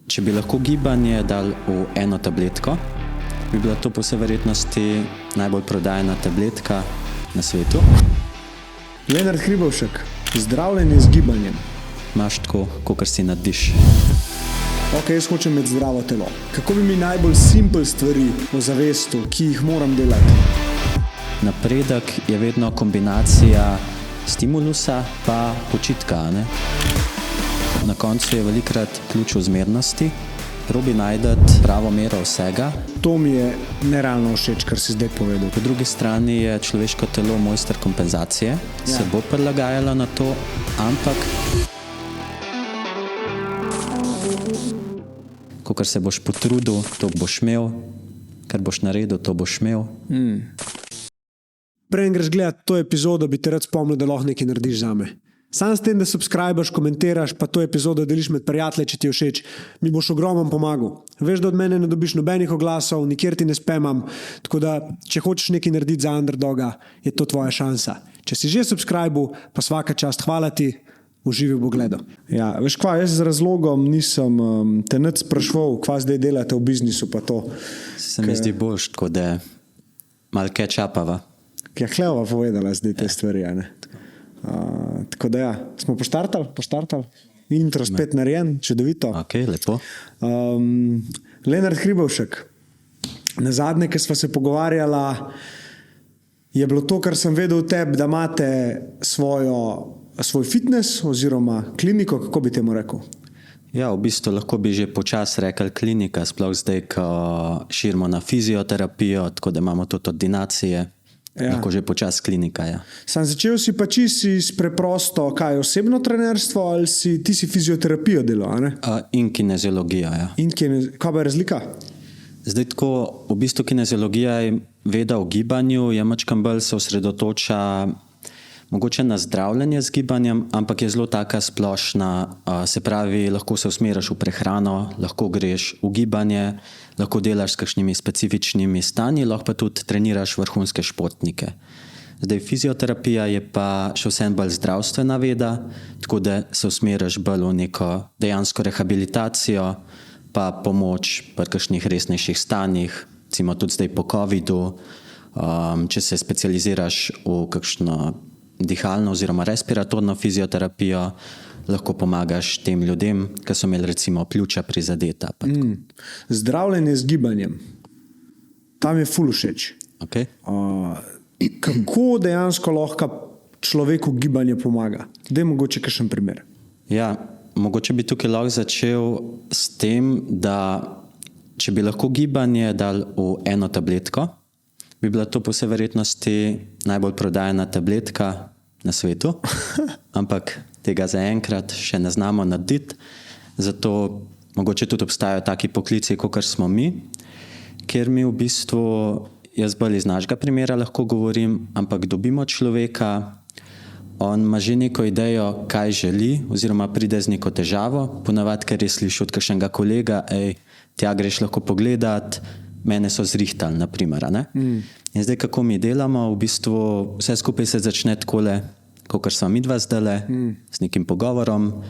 Če bi lahko gibanje dal v eno tabletko, bi bila to po vsej verjetnosti najbolj prodajana tabletka na svetu. Lenart Hribovšek, zdravljenje z gibanjem. Imaš tako, kakor si nadiš. Ok, jaz hočem imeti zdravo telo. Kako bi mi najbolj simpel stvari ozavestil, ki jih moram delati? Napredek je vedno kombinacija stimulusa pa počitka, ne? Na koncu je velikrat ključ v zmernosti. Probi najdeti pravo mero vsega. To mi je nerealno všeč, kar si zdaj povedal. Po drugi strani je človeško telo mojster kompenzacije. Se bo prilagajalo na to, ampak kakor se boš potrudil, to boš imel. Kar boš naredil, to boš imel. Preden greš gledat to epizodo, bi te rad spomnil, da lahko nekaj narediš zame. Sam s tem, da subscribeš, komentiraš, pa to epizodo deliš med prijatelji, če ti je všeč, mi boš ogromno pomagal. Veš, da od mene ne dobiš nobenih oglasov, nikjer ti ne spamam, tako da, če hočeš nekaj narediti za underdoga, je to tvoja šansa. Če si že subscribil, pa svaka čast, hvala ti, uživi v pogledu. Ja, veš kva, jaz z razlogom nisem te nič sprašval, kva zdaj delate v biznisu, pa to. Se mi zdi boljš, tako da malo catch-upava. Ja, Hleva povedala zdaj te stvari, ne? Tako da ja, smo poštartali. Intro spet narejen, čudovito. Ok, lepo. Lenart Hribovšek, na zadnje, ko sva se pogovarjala, je bilo to, kar sem vedel o tebi, da imate svoj fitness oziroma kliniko, kako bi temu rekel? Ja, v bistvu lahko bi že počas rekel klinika, sploh zdaj, ko širimo na fizioterapijo, tako da imamo tudi ordinacije. Ja. Lahko že počas klinika, ja. Sam začel si pa čisto preprosto, kaj, osebno trenerstvo ali ti si fizioterapijo delal, a ne? In kineziologija, ja. Kaj pa je razlika? Zdaj tako, v bistvu kineziologija je veda o gibanju, je mačkam bolj se osredotoča mogoče na zdravljenje z gibanjem, ampak je zelo taka splošna, se pravi, lahko se usmeriš v prehrano, lahko greš v gibanje, lahko delaš s kakšnimi specifičnimi stanji, lahko pa tudi treniraš vrhunske športnike. Zdaj, fizioterapija je pa še vsem bolj zdravstvena veda, tako da se usmeriš bolj v neko dejansko rehabilitacijo, pa pomoč pri kakšnih resnejših stanjih, recimo tudi zdaj po covidu, če se specializiraš v kakšno dihalno oziroma respiratorno fizioterapijo, lahko pomagaš tem ljudem, ki so imeli recimo pljuča prizadeta. Zdravljenje z gibanjem. Tam je ful všeč. Okay. Kako dejansko lahko človeku gibanje pomaga? Daj mogoče kakšen primer. Ja, mogoče bi tukaj lahko začel s tem, da če bi lahko gibanje dal v eno tabletko, bi bila to po vsej verjetnosti najbolj prodajana tabletka na svetu, ampak tega zaenkrat še ne znamo narediti, zato mogoče tudi obstajajo taki poklici, kakor smo mi, kjer mi v bistvu, jaz bolj iz našega primera lahko govorim, ampak dobimo človeka, on ima že neko idejo, kaj želi, oziroma pride z neko težavo, ponavadi, ker je slišal od kakšnega kolega, tja greš lahko pogledat, mene so zrihtali, naprimer. In zdaj, kako mi delamo, v bistvu vse skupaj se začne takole, kakor sva midva zdajle, s nekim pogovorom.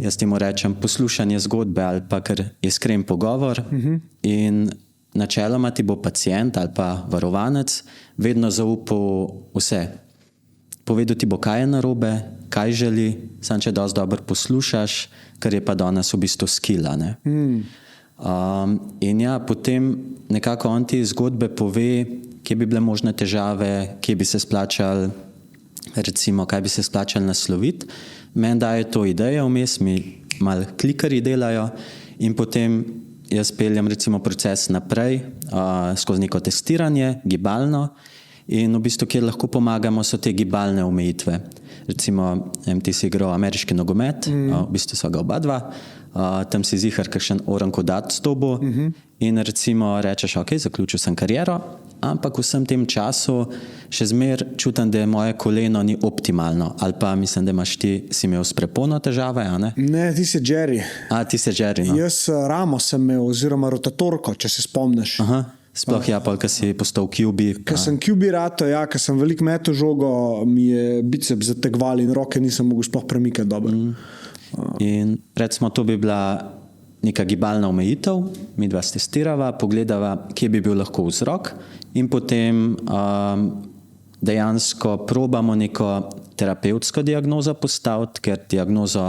Jaz temu rečem poslušanje zgodbe ali pa kar iskren pogovor in načeloma ti bo pacient ali pa varovanec vedno zaupal vse. Povedal ti bo, kaj je narobe, kaj želi, samo če dosti dobro poslušaš, kar je pa danes v bistvu skill, ne? In ja, potem nekako on ti zgodbe pove, kje bi bile možne težave, kje bi se splačali, recimo, kaj bi se splačali nasloviti. Meni daje to idejo vmes, mi malo klikarji delajo in potem jaz peljem recimo proces naprej skozi neko testiranje, gibalno, in v bistvu, kjer lahko pomagamo, so te gibalne omejitve. Recimo, ti si igral ameriški nogomet, v bistvu so ga oba dva, tam si zihar kakšen orankodat s tobo in recimo rečeš, ok, zaključil sem kariero, ampak v vsem tem času še zmer čutim, da moje koleno ni optimalno, ali pa mislim, da imaš ti, si imel s prepono težave, a ne? Ne, ti si Jerry. Ti si Jerry, no. Jaz ramo sem imel, oziroma rotatorko, če se spomniš. Sploh ja, pa, ko si postal QB. Ko sem QB rato, ja, ko sem veliko metal žogo, mi je bicep zategval in roke nisem mogel sploh premikati dobro. In recimo to bi bila neka gibalna omejitev, mi dva testirava, pogledava, kje bi bil lahko vzrok, in potem dejansko probamo neko terapevtsko diagnozo postaviti, ker diagnozo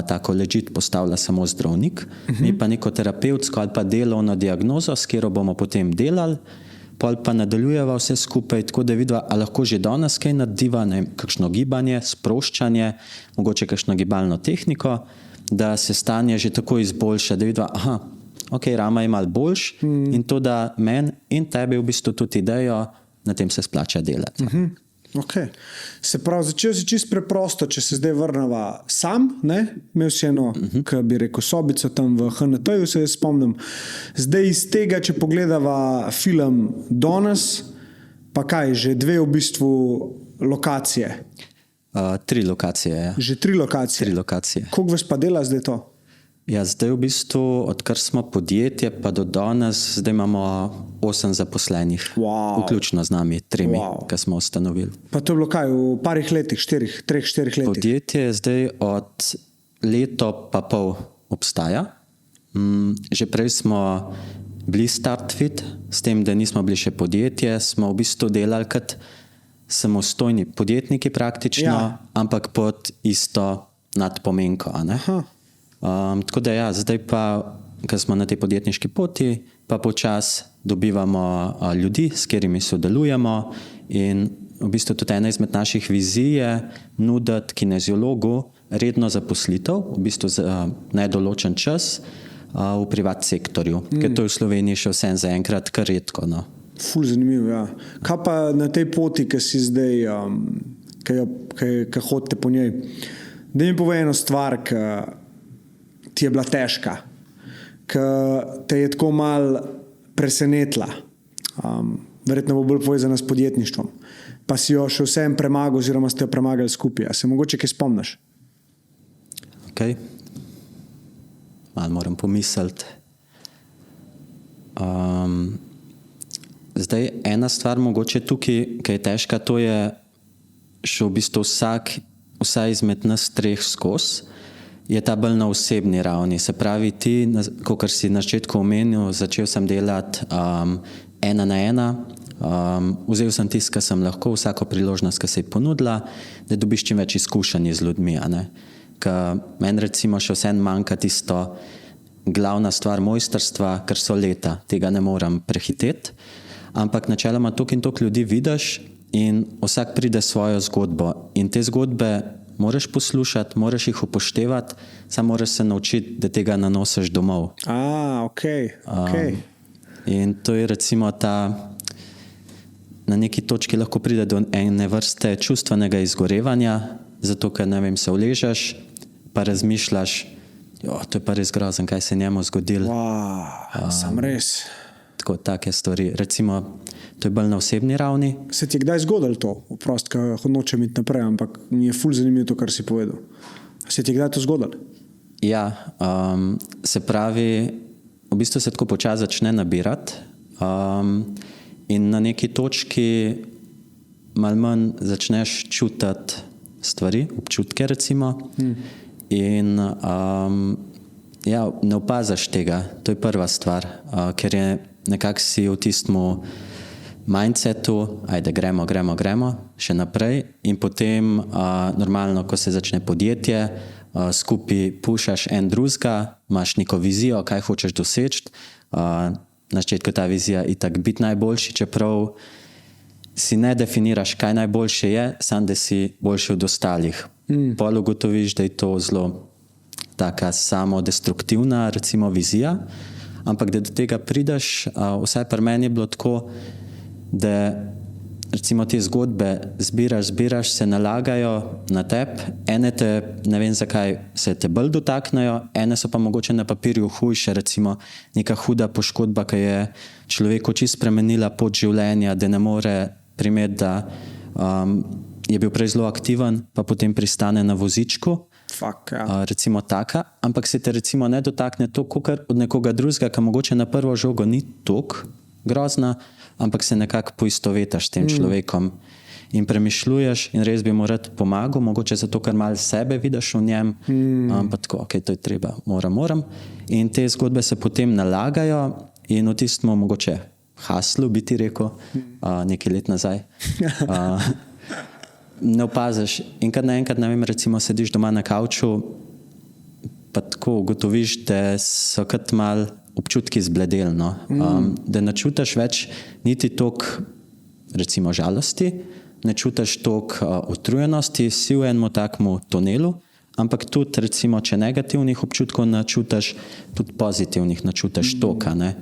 tako legit postavlja samo zdravnik, mi pa neko terapevtsko ali pa delovno diagnozo, s katero bomo potem delali, pol pa nadaljujeva vse skupaj, tako da vidva, a lahko že danes kaj narediva, ne vem, kakšno gibanje, sproščanje, mogoče kakšno gibalno tehniko, da se stanje že tako izboljša, da vidva, aha, ok, rama je malo boljš in to, da meni in tebi v bistvu tudi idejo, na tem se splača delati. Okay. Se pravi, začel si čisto preprosto, če se zdaj vrnava sam, ne? Imel si eno, ki bi rekel, sobico tam v HNT-ju, se jaz spomnim. Zdaj iz tega, če pogledava film danes, pa kaj, že 2 v bistvu lokacije. 3 lokacije, ja. Že 3 lokacije. 3 lokacije. Koliko vas pa dela zdaj to? Ja, zdaj v bistvu, odkar smo podjetje, pa do danes, zdaj imamo 8 zaposlenih, vključno z nami, 3, ki smo ustanovili. Pa to je bilo kaj, v parih letih, 3-4 letih? Podjetje zdaj od leto pa pol obstaja. Že prej smo bili Startfit, s tem, da nismo bili še podjetje, smo v bistvu delali kot samostojni podjetniki praktično, ampak pod isto nadpomenko, a ne? Tako da ja, zdaj pa, ko smo na tej podjetniški poti, pa počas dobivamo ljudi, s katerimi sodelujemo, in v bistvu tudi ena izmed naših vizij je nuditi kineziologu redno zaposlitev, v bistvu za nedoločen čas v privat sektorju, ker to je v Sloveniji še vsem zaenkrat kar redko. No. Ful zanimivo, ja. Kaj pa na tej poti, ki si zdaj, ki hodite po njej? Da mi povej eno stvar, ki ti je bila težka, ki te je tako mal presenetila, verjetno bo bolj povezana s podjetništvom, pa si jo še vsem premagal oziroma ste jo premagali skupaj. A se mogoče kaj spomniš? Ok. Malo moram pomisliti. Zdaj, ena stvar mogoče tukaj, ki je težka, to je še v bistvu vsaj izmed nas 3 skozi, je ta bolj na osebni ravni. Se pravi, ti, kakor si na začetku omenil, začel sem delati 1 na 1, vzel sem tisto, kar sem lahko, vsako priložnost, ki se je ponudila, da dobiš čim več izkušenj z ljudmi. Meni recimo še vsem manjka tisto glavna stvar mojstrstva, ker so leta, tega ne moram prehiteti, ampak načeloma toliko in toliko ljudi vidiš in vsak pride svojo zgodbo in te zgodbe moraš poslušati, moraš jih upoštevati, samo moraš se naučiti, da tega nanosiš domov. Ok. In to je recimo ta, na neki točki lahko pride do ene vrste čustvenega izgorevanja, zato ker, ne vem, se uležeš, pa razmišljaš, to je pa res grozen, kaj se je njemu zgodilo. Sam res. Tako, take stvari. Recimo, to je bolj na osebni ravni. Se ti je kdaj zgodilo to? Oprost, ker nočem iti naprej, ampak mi je ful zanimivo to, kar si povedal. Se ti je kdaj to zgodilo? Ja, se pravi, v bistvu se tako počasi začne nabirati in na neki točki malo manj začneš čutiti stvari, občutke recimo in ja, ne opaziš tega, to je prva stvar, ker je nekako si v tistem mindsetu, ajde gremo, še naprej in potem normalno, ko se začne podjetje, skupaj pušaš en drugega, imaš neko vizijo, kaj hočeš doseči, na začetku ta vizija itak biti najboljši, čeprav si ne definiraš, kaj najboljše je, samo da si boljši od ostalih. Pol ugotoviš, da je to zelo taka samodestruktivna recimo vizija, ampak da do tega prideš, vsaj pri meni je bilo tako, da recimo te zgodbe zbiraš, se nalagajo na tebi, ene te, ne vem zakaj, se te bolj dotaknejo, ene so pa mogoče na papirju hujše, recimo neka huda poškodba, ki je človeku čisto spremenila pot življenja, da ne more primeti, da je bil prej zelo aktiven, pa potem pristane na vozičku. Recimo taka, ampak se te recimo ne dotakne to, kot od nekoga drugega, ki mogoče na prvo žogo ni toliko grozna, ampak se nekako poistovetaš s tem človekom. in premišljuješ in res bi mu rad pomagal, mogoče zato, ker malo sebe vidiš v njem, pa tako, ok, to je treba, moram. In te zgodbe se potem nalagajo in v tistem mogoče haslu, bi ti rekel, nekaj let nazaj. Ne opaziš in kad naenkrat, ne vem, recimo sediš doma na kavču, pa tako ugotoviš, da so kot mal občutki zbledeli, no? Da ne čutiš več niti toliko, recimo, žalosti, ne čutiš toliko utrujenosti, si v enem takmu tunelu, ampak tudi, recimo, če negativnih občutkov ne čutiš, tudi pozitivnih ne čutiš toliko, ne?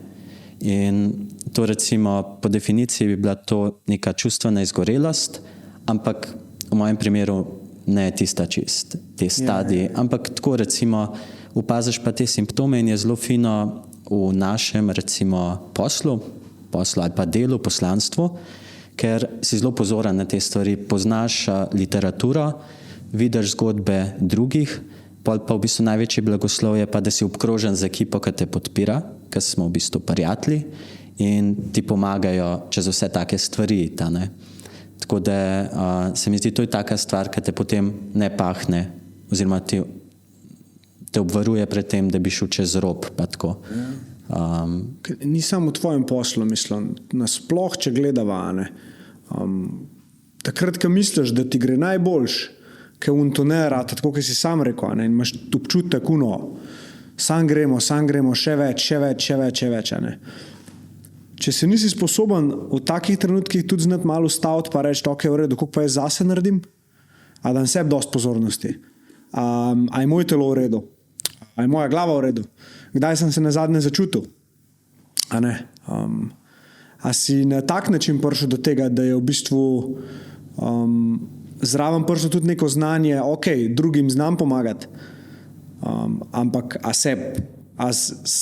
In to, recimo, po definiciji bi bila to neka čustvena izgorelost, ampak v mojem primeru ne tista čist, te stadije, ampak tako, recimo, opaziš pa te simptome in je zelo fino v našem, recimo, poslu ali pa delu, poslanstvu, ker si zelo pozoren na te stvari, poznaš literaturo, vidiš zgodbe drugih, pa v bistvu največji blagoslov je pa, da si obkrožen z ekipo, ki te podpira, ker smo v bistvu prijatelji in ti pomagajo čez vse take stvari. Tako da se mi zdi, to je taka stvar, ki te potem ne pahne oziroma te obvaruje pred tem, da bi šel čez rob. Ni samo v tvojem poslu, mislim, nasploh, če gledava, takrat, ko misliš, da ti gre najboljš, ko to ne rata, tako kot si sam rekel, in imaš občutek, sam gremo, še več. Če se nisi sposoben v takih trenutkih tudi znati malo ustaviti, pa reči, ok, v redu, koliko pa jaz zase naredim, a dam sebi dosti pozornosti, a je moj telo v redu, a je moja glava v redu, kdaj sem se nazadnje začutil, a si na tak način prišel do tega, da je v bistvu zraven prišlo tudi neko znanje, ok, drugim znam pomagati, ampak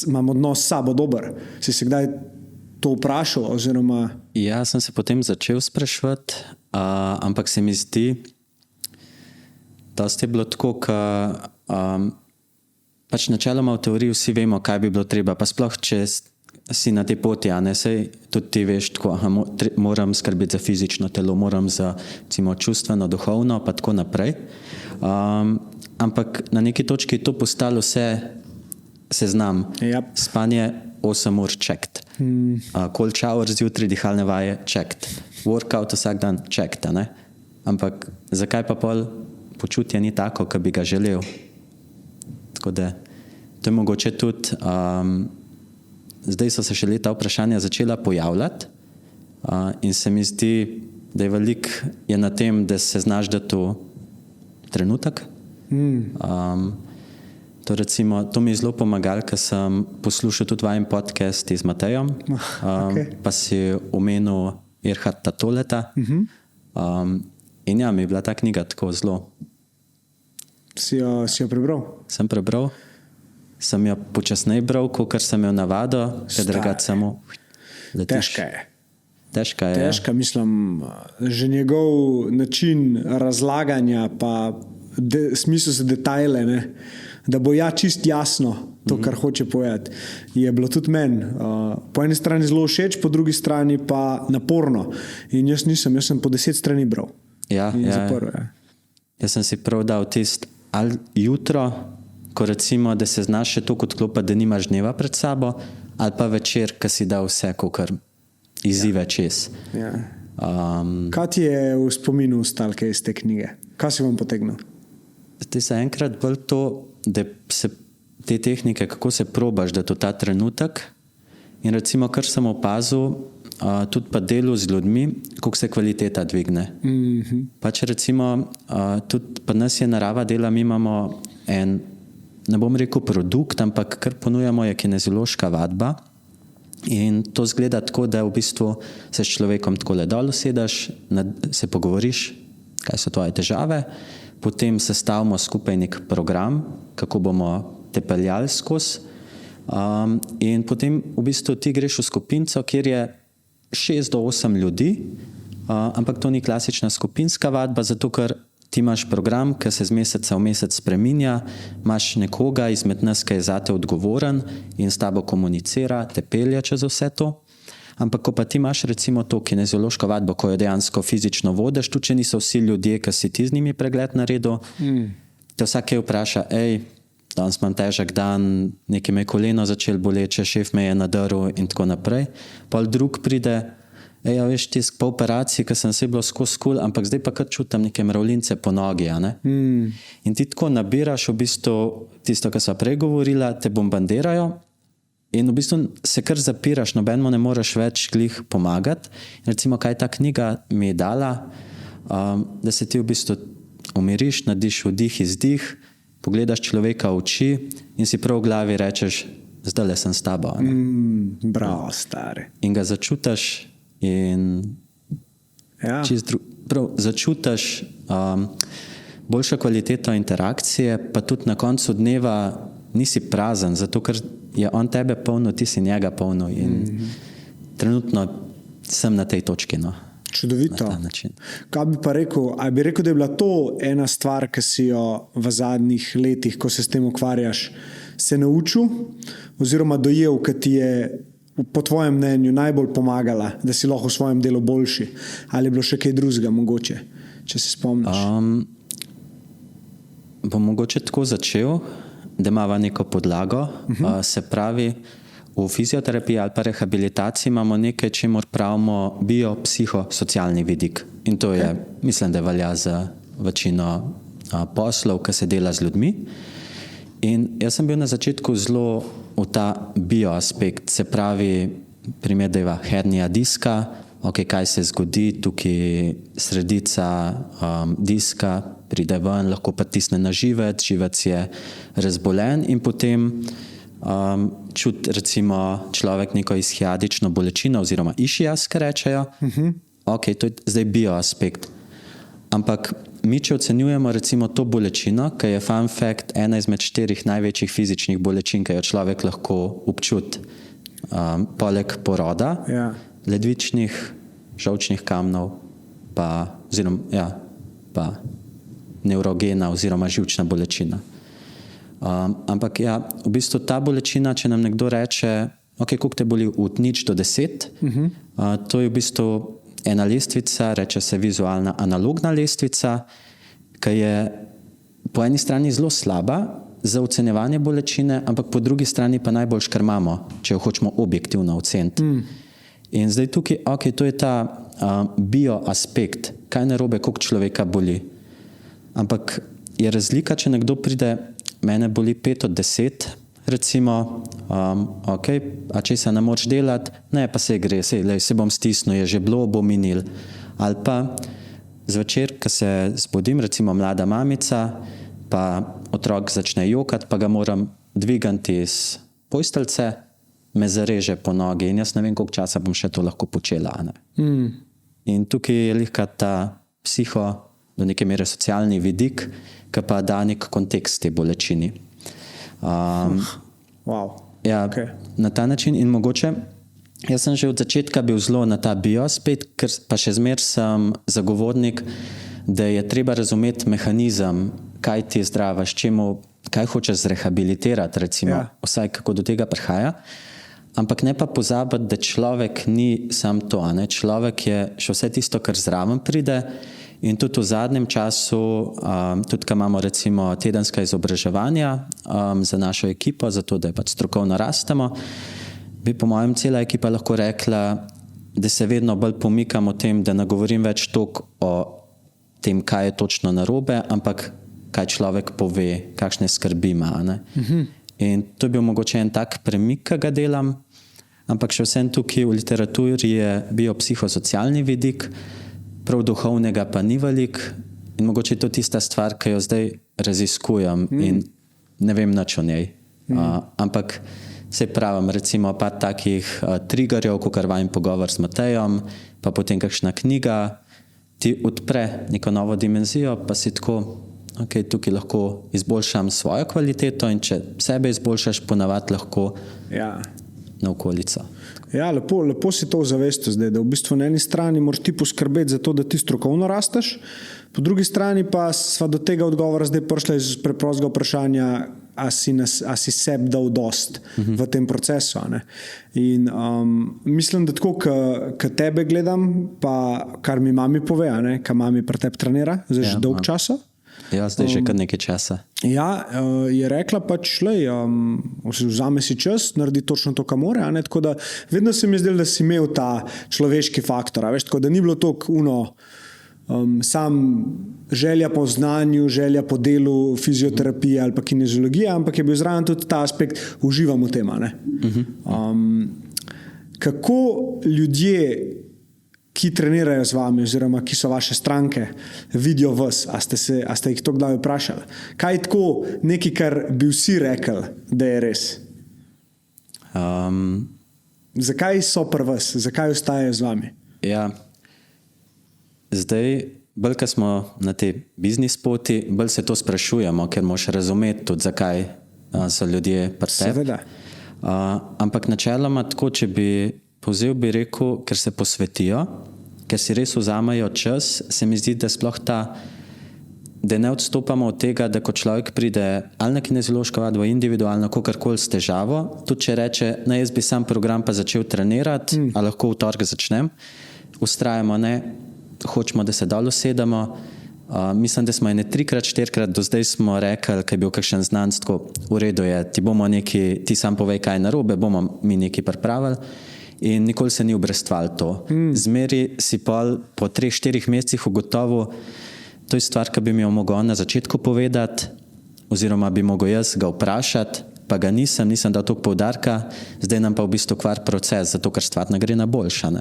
imam odnos s sabo dober, si se kdaj to vprašal, oziroma... Ja, sem se potem začel spraševati, ampak se mi zdi, da je bilo tako, pač načeloma v teoriji vsi vemo, kaj bi bilo treba, pa sploh, če si na tej poti, sej tudi ti veš tako, moram skrbeti za fizično telo, moram za, recimo, čustveno, duhovno, pa tako naprej. Ampak na neki točki je to postalo vse seznam. Yep. Spanje 8 ur checked. Cold shower zjutraj, dihalne vaje checked. Workout vsak dan checked, ne? Ampak zakaj pa pol počutje ni tako, kot bi ga želel? Tako da to je mogoče tudi, zdaj so se še leta vprašanja začela pojavljati in se mi zdi, da je veliko je na tem, da se znaš dati v trenutek. To mi je zelo pomagalo, ker sem poslušal tudi vajen podcast z Matejem, pa si omenil Erharta Tolleta. In ja, mi je bila ta knjiga tako zelo. Si jo prebral? Sem prebral. Sem jo počasneje bral, kot sem jo navado, ker drugače samo letiš. Težka je. Težka, mislim, že njegov način razlaganja, pa smisel za detajle, ne? Da bo čist jasno to, kar hoče povedati, je bilo tudi meni. Po eni strani zelo všeč, po drugi strani pa naporno. In jaz sem po 10 strani bral. Zaprl. Jaz sem si prav dal tisto ali jutro, ko recimo, da se znaš še toliko odklopiti, da nimaš dneva pred sabo, ali pa večer, ko si dal vse, kar izzive čez. Kaj ti je v spominu ostalo iz te knjige? Kaj si vam potegnil? Zdaj se enkrat bolj to, da se te tehnike, kako se probaš, da to ta trenutek in recimo, kar sem opazil, tudi pa delu z ljudmi, kako se kvaliteta dvigne. Pač recimo, tudi pa nas je narava dela, mi imamo en, ne bom rekel produkt, ampak kar ponujamo je kineziološka vadba in to zgleda tako, da v bistvu se s človekom takole dol usedeš, se pogovoriš, kaj so tvoje težave, potem sestavimo skupaj nek program, kako bomo te peljali skozi in potem v bistvu ti greš v skupinco, kjer je 6 do 8 ljudi, ampak to ni klasična skupinska vadba, zato ker ti imaš program, ki se z meseca v mesec spreminja, imaš nekoga izmed nas, ki je zate odgovoren in s tabo komunicira, te pelje čez vse to. Ampak ko pa ti imaš recimo to kineziološko vadbo, ko jo dejansko fizično vodiš, tudi če niso vsi ljudje, ki si ti z njimi pregled naredil, te vsak vpraša, danes imam težak dan, nekaj me je koleno začel boleče, šef me je nadaril in tako naprej. Pol drug pride, veš, tisk po operaciji, ki sem se bilo skozi skul, ampak zdaj pa kar čutim neke mravljince po nogi. In ti tako nabiraš v bistvu tisto, kar sva prej govorila, te bombardirajo in v bistvu se kar zapiraš, nobenemu ne moreš več glih pomagati. In recimo, kaj ta knjiga mi je dala, da se ti v bistvu umiriš, narediš vdih, izdih, pogledaš človeka v oči in si prav v glavi rečeš, zdajle sem s tabo. Bravo, stari. In ga začutiš in začutiš boljšo kvaliteto interakcije, pa tudi na koncu dneva nisi prazen, zato ker je on tebe polno, ti si njega polno in trenutno sem na tej točki. Čudovito. Kaj bi pa rekel? Ali bi rekel, da je bila to ena stvar, ki si jo v zadnjih letih, ko se s tem ukvarjaš, se naučil oziroma dojel, ki ti je po tvojem mnenju najbolj pomagala, da si lahko v svojem delu boljši? Ali je bilo še kaj drugega mogoče, če se spomniš? Bom mogoče tako začel, da imava neko podlago. Se pravi, v fizioterapiji ali pa rehabilitaciji imamo nekaj, čemur pravimo biopsihosocialni vidik. In to je, mislim, da velja za večino poslov, ki se dela z ljudmi. In jaz sem bil na začetku zelo v ta bioaspekt, se pravi, primer deva hernija diska, kaj se zgodi, tukaj sredica diska pride ven, lahko pritisne na živec, živec je razbolen in potem čuti recimo človek neko ishiadično bolečino oziroma išias, ki rečejo. To je zdaj bioaspekt. Ampak mi, če ocenjujemo recimo to bolečino, ki je fun fact, ena izmed 4 največjih fizičnih bolečin, ki jo človek lahko občuti, poleg poroda, ledvičnih, žolčnih kamnov, pa nevrogena oziroma živčna bolečina. Ampak v bistvu ta bolečina, če nam nekdo reče, koliko te boli od 0 do 10, to je v bistvu ena lestvica, reče se vizualna analogna lestvica, ki je po eni strani zelo slaba za ocenjevanje bolečine, ampak po drugi strani pa najbolj škrmamo, če jo hočemo objektivno oceniti. In zdaj tukaj, to je ta bioaspekt, kaj narobe, koliko človeka boli. Ampak je razlika, če nekdo pride, mene boli 5 od 10, recimo, a če se ne moreš delati, ne, pa se gre, se bom stisnil, je že bilo, bo minil. Ali pa zvečer, ko se zbudim, recimo mlada mamica, pa otrok začne jokati, pa ga moram dvigati iz posteljice, me zareže po nogi in jaz ne vem, koliko časa bom še to lahko počela. In tukaj je lahko ta do neke mere socialni vidik, ki pa da nek kontekst te bolečini. Na ta način in mogoče, jaz sem že od začetka bil zelo na ta bioaspekt, ker pa še zmer sem zagovornik, da je treba razumeti mehanizem, kaj ti zdravaš, kaj hočeš zrehabilitirati, recimo, vsaj kako do tega prihaja. Ampak ne pa pozabiti, da človek ni sam to, človek je še vse tisto, kar zraven pride. In tudi v zadnjem času, tudi ko imamo recimo tedenska izobraževanja za našo ekipo, zato da pač strokovno rastemo, bi po mojem cela ekipa lahko rekla, da se vedno bolj pomikam o tem, da ne govorim več toliko o tem, kaj je točno narobe, ampak kaj človek pove, kakšne skrbi ima. In to je bil mogoče en tak premik, ki ga delam, ampak še vsem tukaj v literaturi je biopsihosocialni vidik, prav duhovnega pa ni velik in mogoče je to tista stvar, ki jo zdaj raziskujem in ne vem nič o njej. Ampak se pravim, recimo par takih triggerjev, kakor vajen pogovor s Matejem, pa potem kakšna knjiga ti odpre neko novo dimenzijo, pa si tako, tukaj lahko izboljšam svojo kvaliteto in če sebe izboljšaš, ponavadi lahko na okolico. Lepo si to zavestil zdaj, da v bistvu na eni strani moraš ti poskrbeti za to, da ti strokovno rasteš, po drugi strani pa sva do tega odgovora zdaj prišla iz preprostega vprašanja, a si sebi dal dost v tem procesu. A ne. In mislim, da tako, ko tebe gledam, pa kar mi mami pove, kar mami pri tebi trenira, zdaj že dolg časa. Ja, zdaj že kar nekaj časa. Ja, je rekla pač, vzame si čas, naredi točno to, kar more. Tako da vedno se mi je zdelo, da si imel ta človeški faktor. Veš, tako da ni bilo toliko sam želja po znanju, želja po delu fizioterapije ali pa kineziologije, ampak je bil zraven tudi ta aspekt, uživam v tem. Kako ljudje, ki trenirajo z vami, oziroma ki so vaše stranke, vidijo vas? A ste jih to kdaj vprašali? Kaj je tako nekaj, kar bi vsi rekli, da je res? Zakaj so pri vas? Zakaj ostajajo z vami? Ja, zdaj, bolj ko smo na tej biznis poti, bolj se to sprašujemo, ker moš razumeti tudi, zakaj so ljudje pri tebi. Seveda. Ampak načeloma tako, če bi povzel, bi rekel, ker se posvetijo, ker si res vzamejo čas, se mi zdi, da sploh da ne odstopamo od tega, da ko človek pride ali na kineziološko vadbo individualno, kakorkoli s težavo, tudi če reče, jaz bi sam program pa začel trenirati, a lahko v torek začnem, ustrajamo, hočemo, da se dol usedemo. Mislim, da smo 3-krat, 4-krat do zdaj smo rekli, kaj je bil kakšen znanc, tako v redu je, ti sam povej, kaj je narobe, bomo mi nekaj pripravili. In nikoli se ni obrestvalo to. Zmeri si po 3-4 mesecih ugotovil, to je stvar, ki bi mi jo mogel na začetku povedati, oziroma bi mogel jaz ga vprašati, pa ga nisem dal toliko poudarka, zdaj nam pa v bistvu kvar proces, zato ker stvar ne gre na boljša.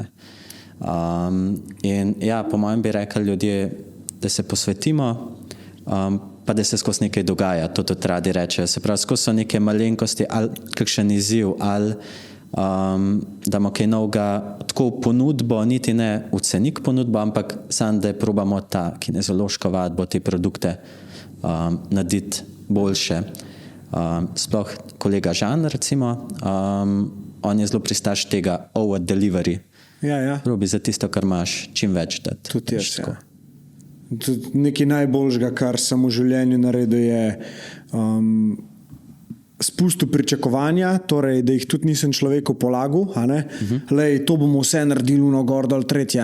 In ja, po mojem bi rekli ljudje, da se posvetimo, pa da se skozi nekaj dogaja, to tudi radi rečejo. Se pravi, skozi so neke malenkosti, ali kakšen izziv, ali damo kaj novega, tako ponudbo, niti ne v cenik ponudbo, ampak samo, da probamo ta kineziološko vadbo, te produkte narediti boljše. Sploh kolega Žan, recimo, on je zelo pristaš tega over delivery. Ja. Probi za tisto, kar imaš, čim več dati. Tudi jaz, ja. Nekaj najboljšega, kar sem v življenju naredil, je spustil pričakovanja, torej, da jih tudi nisem človeku polagal. Lej, to bomo vse naredili, gor dol, tretje.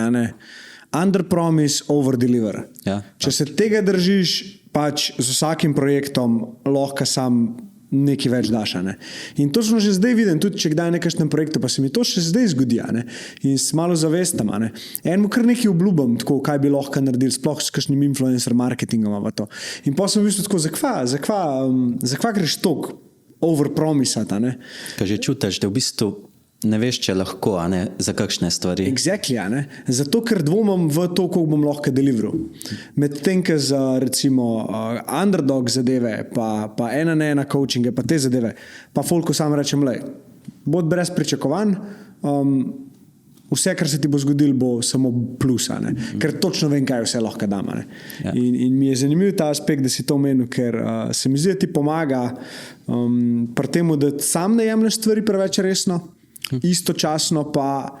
Under promise, over deliver. Ja. Če se tega držiš, pač z vsakim projektom lahko sam nekaj več daš. In to smo že zdaj videli, tudi če kdaj nekakšnem projektu, pa se mi to še zdaj zgodi. In s malo zavestam. Enemu kar nekaj obljubam, tako, kaj bi lahko naredili, sploh s kakšnim influencer marketingom. In pa sem v bistvu tako, zakva greš toliko overpromisati? Kaj že čutiš, da v bistvu ne veš, če lahko, za kakšne stvari. Exactly, zato, ker dvomim v to, koliko bom lahko deliveral. Medtem, ko za recimo underdog zadeve, pa 1-1 coachinge, pa te zadeve, pa folko sam rečem, bod brez pričakovanj, vse, kar se ti bo zgodilo, bo samo plus, ker točno vem, kaj vse lahko dam. Ja. In mi je zanimiv ta aspekt, da si to omenil, ker se mi zdi, da ti pomaga pri temu, da sam ne jemlješ stvari preveč resno, istočasno pa,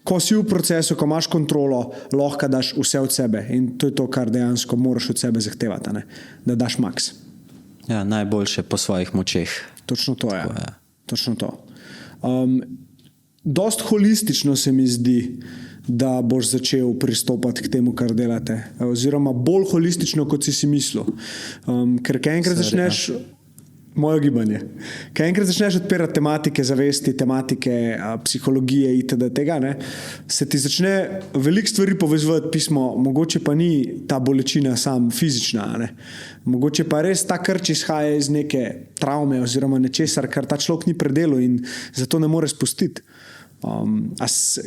ko si v procesu, ko imaš kontrolo, lahko daš vse od sebe. In to je to, kar dejansko moraš od sebe zahtevati, da daš maks. Ja, najboljše po svojih močeh. Točno to je. Točno to. Dost holistično se mi zdi, da boš začel pristopati k temu, kar delate. Oziroma bolj holistično, kot si mislil. Ker kaj enkrat začneš... Moje gibanje. Kaj enkrat začneš odpirati tematike zavesti, tematike psihologije itd. Tega, se ti začne veliko stvari povezovati pismo, mogoče pa ni ta bolečina sam fizična. Mogoče pa res ta krč izhaja iz neke travme oziroma nečesar, kar ta človek ni predelal in zato ne more spustiti.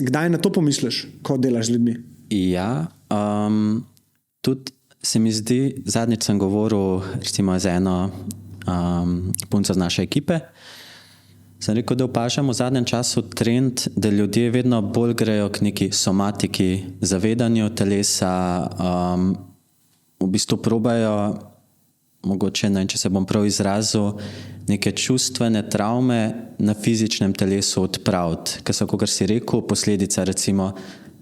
Kdaj na to pomisliš, ko delaš z ljudmi? Ja, tudi se mi zdi, zadnjič sem govoril recimo z eno punco z naše ekipe. Sem rekel, da opažamo v zadnjem času trend, da ljudje vedno bolj grejo k neki somatiki, zavedanju telesa, v bistvu probajo, mogoče, če se bom prav izrazil, neke čustvene travme na fizičnem telesu odpraviti. Ker so, kot si rekel, posledica recimo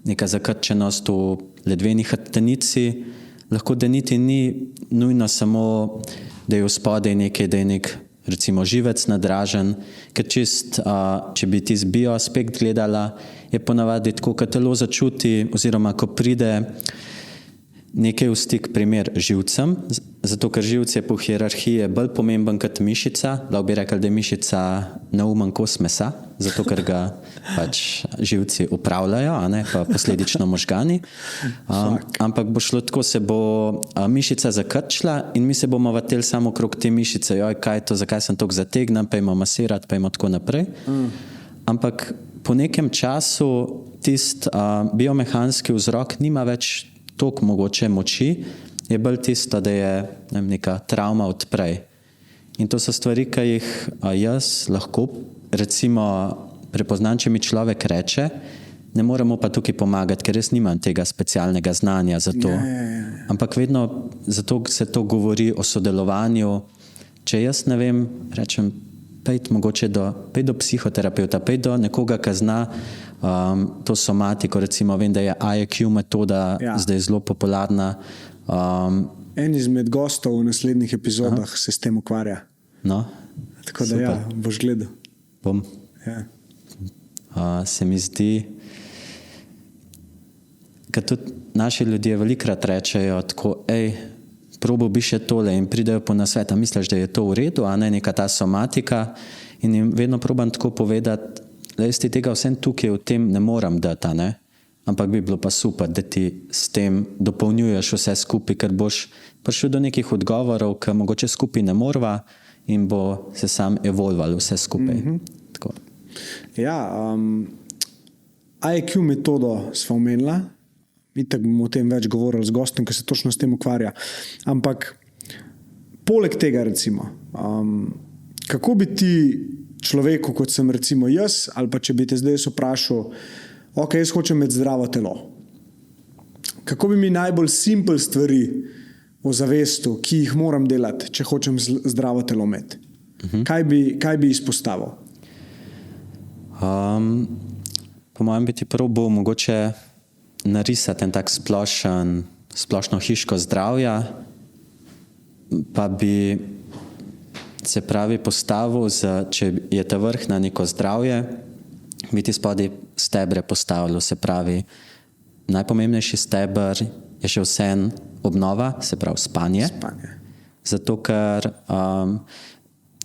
neka zakrčenost v ledveni hrbtenici, lahko da niti ni nujno samo, da je v spodaj nekaj, da je nek recimo živec nadražen, ker čist, če bi ti z bio aspekt gledala, je ponavadi tako, ko telo začuti, oziroma ko pride nekaj v stik, primer živcem, zato ker živc je po hierarhiji bolj pomemben kot mišica, lahko bi rekel, da je mišica neumen kos mesa, zato ker ga pač živci upravljajo, a ne, pa posledično možgani. Ampak bo šlo tako, se bo mišica zakrčila in mi se bomo vrteli samo okrog te mišice, joj, kaj je to, zakaj sem toliko zategnen, pa imamo masirati, pa imamo tako naprej. Ampak po nekem času tist biomehanski vzrok nima več toliko mogoče moči, je bolj tisto, da je neka travma od prej. In to so stvari, ki jih jaz lahko recimo prepoznam, če mi človek reče, ne moremo pa tukaj pomagati, ker res nimam tega specialnega znanja za to. Ampak vedno zato se to govori o sodelovanju. Če jaz ne vem, rečem, pej do psihoterapeuta, pej do nekoga, ki zna to somatiko, recimo vem, da je IAQ metoda zdaj zelo popularna. En izmed gostov v naslednjih epizodah se s tem ukvarja. No, tako da super. Boš gledal. Bom. Ja. Se mi zdi, ker tudi naši ljudje velikrat rečejo tako, probal bi še tole in pridejo po nasvet, a misliš, da je to v redu, a ne neka ta somatika, in jim vedno probam tako povedati, da jaz ti tega vsem tukaj v tem ne moram dati, ne? Ampak bi bilo pa super, da ti s tem dopolnjuješ vse skupaj, ker boš prišel do nekih odgovorov, ki mogoče skupaj ne morva in bo se sam evolval vse skupaj. Tako. Ja, IAQ metodo smo omenila, itak bomo o tem več govorili z gostom, ki se točno s tem ukvarja. Ampak poleg tega recimo, kako bi ti človeku, kot sem recimo jaz, ali pa če bi te zdaj vprašal, ok, jaz hočem imeti zdravo telo. Kako bi mi najbolj simpel stvari v zavestu, ki jih moram delati, če hočem zdravo telo imeti? Kaj bi izpostavil? Po mojem bi ti probil mogoče narisati en tak splošno hiško zdravja, pa bi se pravi postavil, če je ta vrh na neko zdravje, bi ti spodaj stebre postavilo, se pravi, najpomembnejši steber je še vsem obnova, se pravi spanje. Zato, ker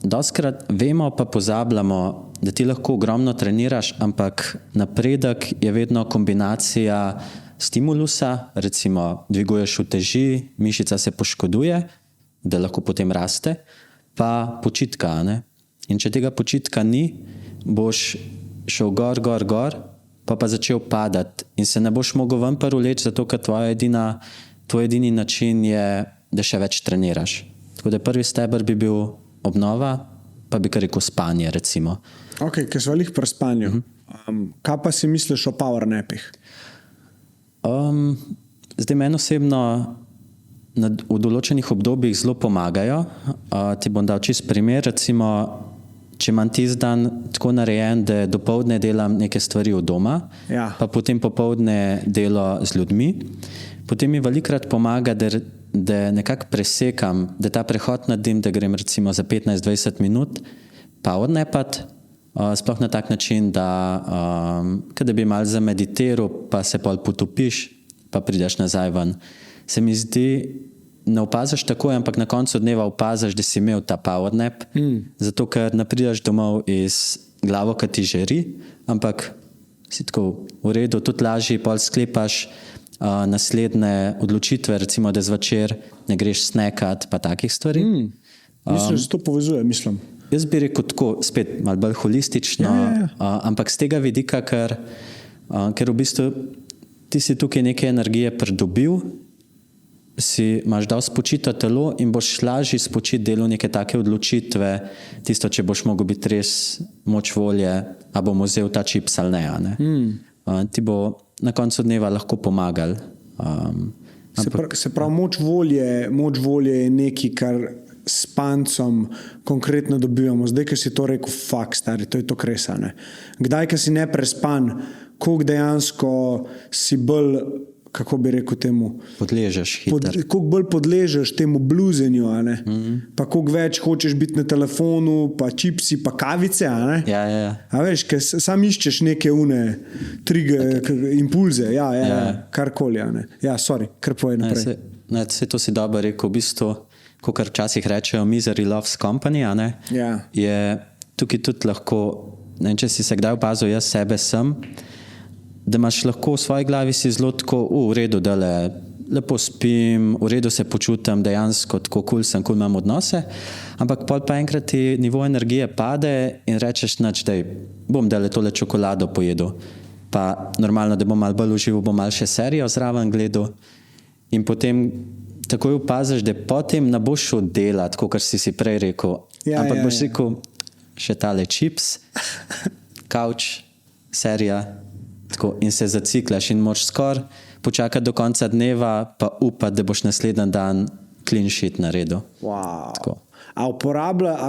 dostikrat vemo pa pozabljamo, da ti lahko ogromno treniraš, ampak napredek je vedno kombinacija stimulusa, recimo dviguješ uteži, mišica se poškoduje, da lahko potem raste, pa počitka, ne? In če tega počitka ni, boš šel gor, pa začel padati in se ne boš mogel ven privleči, zato ker tvoj edini način je, da še več treniraš. Tako da prvi steber bi bil obnova, pa bi kar rekel spanje, recimo. Ok, ker smo lih pri spanju. Kaj pa si misliš o powernapih? Zdaj meni osebno v določenih obdobjih zelo pomagajo. Ti bom dal čist primer, recimo, če imam tisti dan tako narejen, da dopoldne delam neke stvari od doma, pa potem popoldne delo z ljudmi, potem mi velikokrat pomaga, da nekako presekam, da ta prehod naredim, da grem recimo za 15-20 minut powernapat, sploh na tak način, da bi malo zameditiral, pa se pol potopiš, pa prideš nazaj ven. Se mi zdi, ne opaziš takoj, ampak na koncu dneva opaziš, da si imel ta powernap, zato ker ne prideš domov iz glavo, ki ti žeri, ampak si tako v redu, tudi lažje pol sklepaš naslednje odločitve, recimo, da zvečer ne greš snakat, pa takih stvari. Mislim, da se to povezuje, mislim. Jaz bi rekel tako, spet malo bolj holistično, ampak z tega vidika, ker v bistvu ti si tukaj neke energije pridobil, imaš dal spočito telo in boš lažje spočiti delo neke take odločitve, tisto, če boš mogel biti res moč volje, a bom vzel ta čips ali ne. Ti bo na koncu dneva lahko pomagal. Se pravi, moč volje je nekaj, kar s pancom konkretno dobivamo. Zdaj, ko si to rekel, stari, to je to kresane. Kdaj, ko si neprespan, koliko dejansko si bolj kako bi rekel temu, Podležeš hitro. koliko bolj podležeš temu bluzenju, pa koliko več hočeš biti na telefonu, pa čipsi, pa kavice. Ja. A veš, ker sam iščeš neke trige, impulze, karkoli. Ja, sorry, kar povej naprej. Vse to si dobro rekel, v bistvu, kot včasih rečejo, misery loves company, Ja. je tukaj tudi lahko, ne vem, če si se kdaj opazil, jaz sebe sem, da imaš lahko v svoji glavi si zelo tako, v redu, da lepo spim, v redu se počutim, dejansko tako kul sem, kul imam odnose, ampak pol pa enkrat ti nivo energije pade in rečeš, da bom dale tole čokolado pojedel, pa normalno, da bom malo bolj užival, bom malo še serijo zraven gledal in potem takoj opaziš, da potem ne boš šel delati, kot si prej rekel, ampak boš rekel, še tale čips, kavč, serija, tako, in se zaciklaš in moraš skoraj počakati do konca dneva, pa upati, da boš naslednji dan clean sheet naredil. Wow. A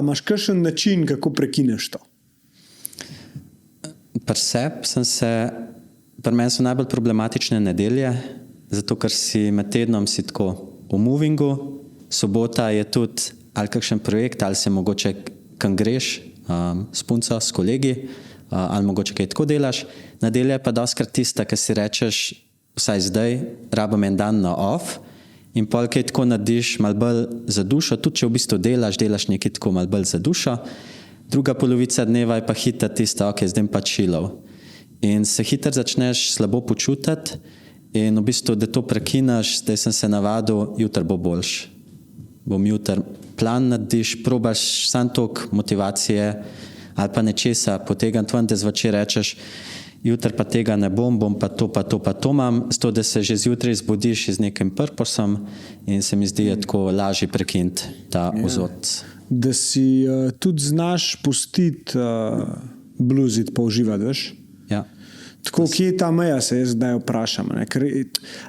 imaš kakšen način, kako prekineš to? Pri meni so najbolj problematične nedelje, zato ker si med tednom si tako v movingu, sobota je tudi ali kakšen projekt, ali se mogoče kam greš s punco, s kolegi, ali mogoče kaj tako delaš. Nedelja je pa dostkrat tista, ki si rečeš, vsaj zdaj, rabim en dan na off in pol kaj tako narediš malo bolj za dušo, tudi če v bistvu delaš nekaj tako malo bolj za dušo. Druga polovica dneva je pa hita tista, ok, zdaj pa chillov. In se hitro začneš slabo počutiti in v bistvu, da to prekineš, zdaj sem se navadil, jutri bo boljš. Bom jutri plan narediš, probaš sam toliko motivacije ali pa nečesa potegniti ven, da zvečer rečeš, jutri pa tega ne bom pa to imam, zato da se že zjutraj zbudiš z nekim purposom in se mi zdi, je tako lažje prekiniti ta vzorc. Da si tudi znaš pustiti bluziti pa uživati, veš? Ja. Tako, kje je ta meja, se jaz zdaj vprašam.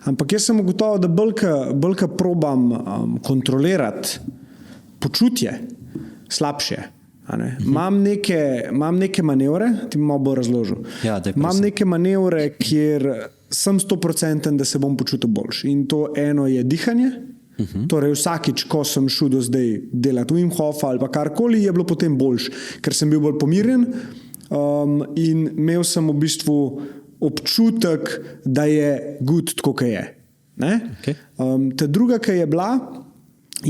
Ampak jaz sem ugotovil, da bolj probam kontrolirati počutje, slabše. Imam neke manevre, ti bom malo bolj razložil. Ja, imam neke manevre, kjer sem 100%, da se bom počutil boljš. In to eno je dihanje. Torej vsakič, ko sem šel do zdaj delati Wim Hofa ali pa karkoli, je bilo potem boljš, ker sem bil bolj pomirjen. In imel sem v bistvu občutek, da je good tako, kot je. Okay. Ta druga, ki je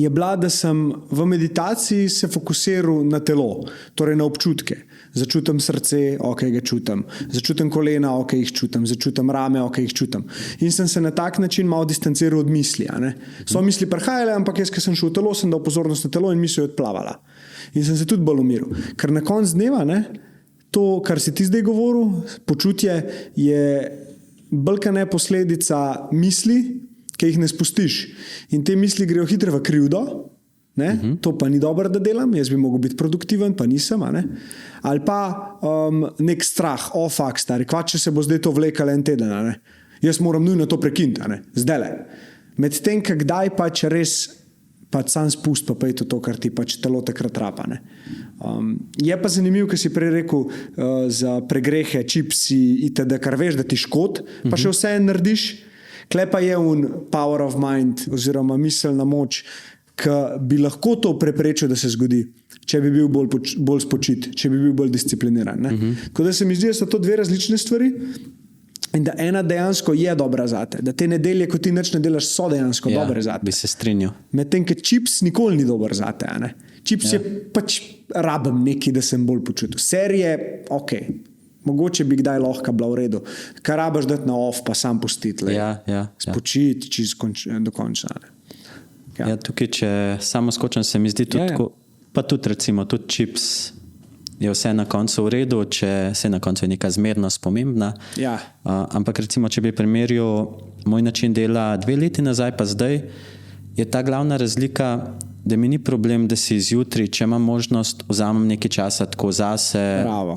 bila, da sem v meditaciji se fokusiral na telo, torej na občutke. Začutim srce, ok, ga čutim. Začutim kolena, ok, jih čutim. Začutim rame, ok, jih čutim. In sem se na tak način malo distanciral od misli. So misli prihajale, ampak jaz, ko sem šel v telo, sem dal pozornost na telo in misel je odplavala. In sem se tudi bolj umiril. Ker na koncu dneva, to, kar si ti zdaj govoril, počutje je bolj posledica misli, ki jih ne spustiš. In te misli grejo hitro v krivdo, to pa ni dobro, da delam, jaz bi mogel biti produktiven, pa nisem. Ali pa nek strah, fuck, stari, če se bo zdaj to vlekalo en teden. Jaz moram nujno to prekiniti, zdajle. Medtem, kdaj pač res sam spust, pa je to, kar ti pač telo takrat rapa. Je pa zanimivo, kar si prej rekel za pregrehe, čipsi itd., kar veš, da ti škod, pa še vse narediš. Tle pa je power of mind oziroma miselna moč, ki bi lahko to preprečil, da se zgodi, če bi bil bolj spočit, če bi bil bolj discipliniran. Tako da se mi zdi, da so to dve različne stvari in da ena dejansko je dobra zate. Da te nedelje, ko ti nič ne delaš, so dejansko dobre zate. Bi se strinjal. Medtem, ker čips nikoli ni dober zate. Čips je pač rabim nekaj, da sem bolj počutil. Serije, ok, mogoče bi kdaj lahko bila v redu. Kar rabaš dati na off, pa sam pustiti. Spočiti, dokončno. Ja, tukaj, če samo skočim, se mi zdi tudi tako, pa tudi recimo, tudi čips je vse na koncu v redu, če vse na koncu je neka zmernost pomembna. Ja. Ampak recimo, če bi primerjal moj način dela 2 leti nazaj, pa zdaj, je ta glavna razlika, da mi ni problem, da si zjutraj, če imam možnost, vzamem nekaj časa tako zase,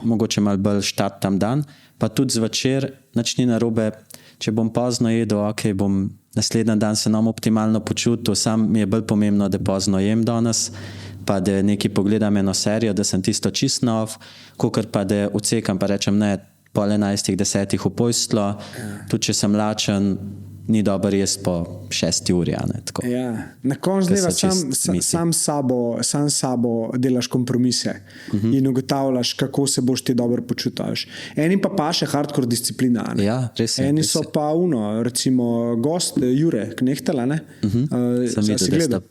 mogoče malo bolj štartam dan, pa tudi zvečer, nič ni narobe, če bom pozno jedel, ok, bom naslednji dan se nam optimalno počutil, sam mi je bolj pomembno, da pozno jem danes, pa da nekaj pogledam eno serijo, da sem tisto čist nov, kakor pa da odsekam, pa rečem ne, pol 11, 10 v posteljo, tudi če sem lačen, Ja. ni dobro jesti po 6 uri. Tako. Ja. Na koncu Ker dneva so čist miti. sam s sabo delaš kompromise in ugotavljaš, kako se boš ti dobro počutil. Eni pa paše hardcore disciplina. a ne. Ja, res je. Eni res so je. pa gost Jure Knehtela, ne? Sem Si videl, da gledal? sta.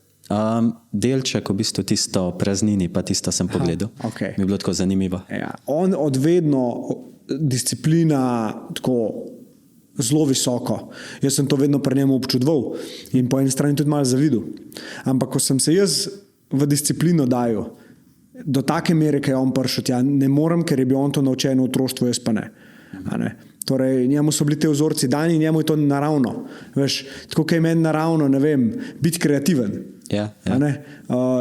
Delček, v bistvu tisto o praznini, pa tisto sem pogledal. okej. Mi je bilo tako zanimivo. Ja. On odvedno disciplina tako zelo visoko. Jaz sem to vedno pri njemu občudoval in po eni strani tudi malo zavidel. Ampak ko sem se jaz v disciplino dajal, do take mere, ki je on prišel tja, ne morem, ker je bil on to naučen v otroštvu, jaz pa ne. A ne? Torej, njemu so bili te vzorci dani in njemu je to naravno. Veš, tako kot je meni naravno, ne vem, biti kreativen. Ja, A ne?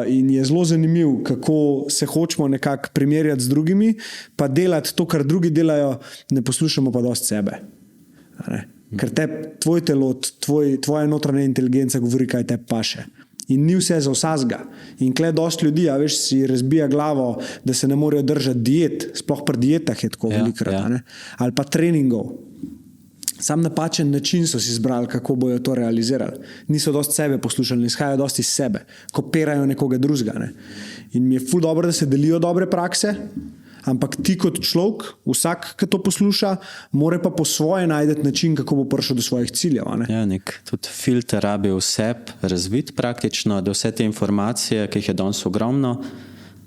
In je zelo zanimiv, kako se hočemo nekako primerjati z drugimi, pa delati to, kar drugi delajo, ne poslušamo pa dosti sebe. A ne? Ker tvoj telo, tvoja notranja inteligenca govori, kaj te paše. In ni vse za vsazga. In kle dosti ljudi, a veš, si razbija glavo, da se ne morejo držati diet, sploh pri dietah je tako velikrat, ja. a ne? Ali pa treningov. Sam napačen način so si izbrali, kako bojo to realizirali. Niso dosti sebe poslušali, izhajajo dosti iz sebe, kopirajo nekoga drugega. Ne? In mi je ful dobro, da se delijo dobre prakse, ampak ti kot človek, vsak, ki to posluša, mora pa po svoje najti način, kako bo prišel do svojih ciljev. A ne? Ja, tudi filter rabi vse razviti praktično, da vse te informacije, ki jih je danes ogromno,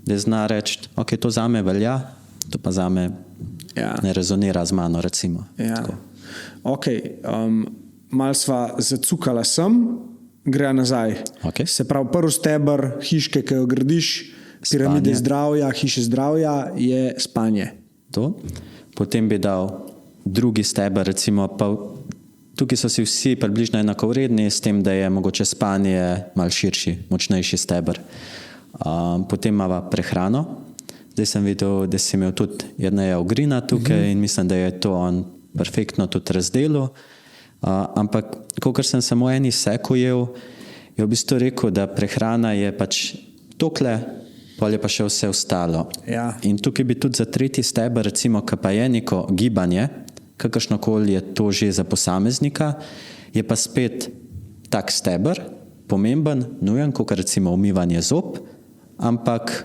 da zna reči, ok, to zame velja, to pa zame ne rezonira z mano, recimo. Ja. Tako. Ok, malo sva zacukala sem, gre nazaj. Okej. Se pravi, prvi steber hiške, ki jo gradiš, piramide Spanje. zdravja, hiše zdravja, je spanje. To. Potem bi dal drugi steber, recimo, pa tukaj so si vsi približno enakovredni, s tem, da je mogoče spanje malo širši, močnejši steber. Potem imamo prehrano. Zdaj sem videl, da si imel tudi Jerneja Ogrina tukaj in mislim, da je to on perfektno tudi razdelil. Ampak, kolikor sem samo eni seko jel, je v bistvu rekel, da prehrana je pač tokle, pol je pa še vse ostalo. Ja. In tukaj bi tudi za tretji steber, recimo, ki pa je neko gibanje, kakršnokoli je to že za posameznika, je pa spet tak steber, pomemben, nujen, kot recimo umivanje zob, ampak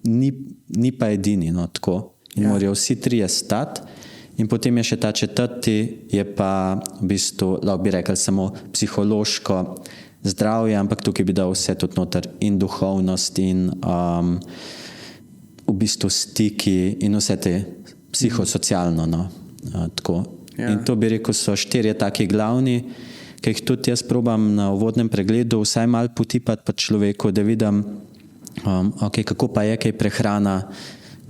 ni pa edini, no, tako. In morajo vsi trije stati. In potem je še ta četrti, je pa v bistvu, lahko bi rekli, samo psihološko zdravje, ampak tukaj bi dal vse tudi noter in duhovnost in v bistvu stiki in vse te psihosocialno. No, tako. Ja. In to bi rekel, so 4 taki glavni, ki jih tudi jaz probam na uvodnem pregledu vsaj malo potipati pa človeku, da vidim, okay, kako pa je kaj prehrana,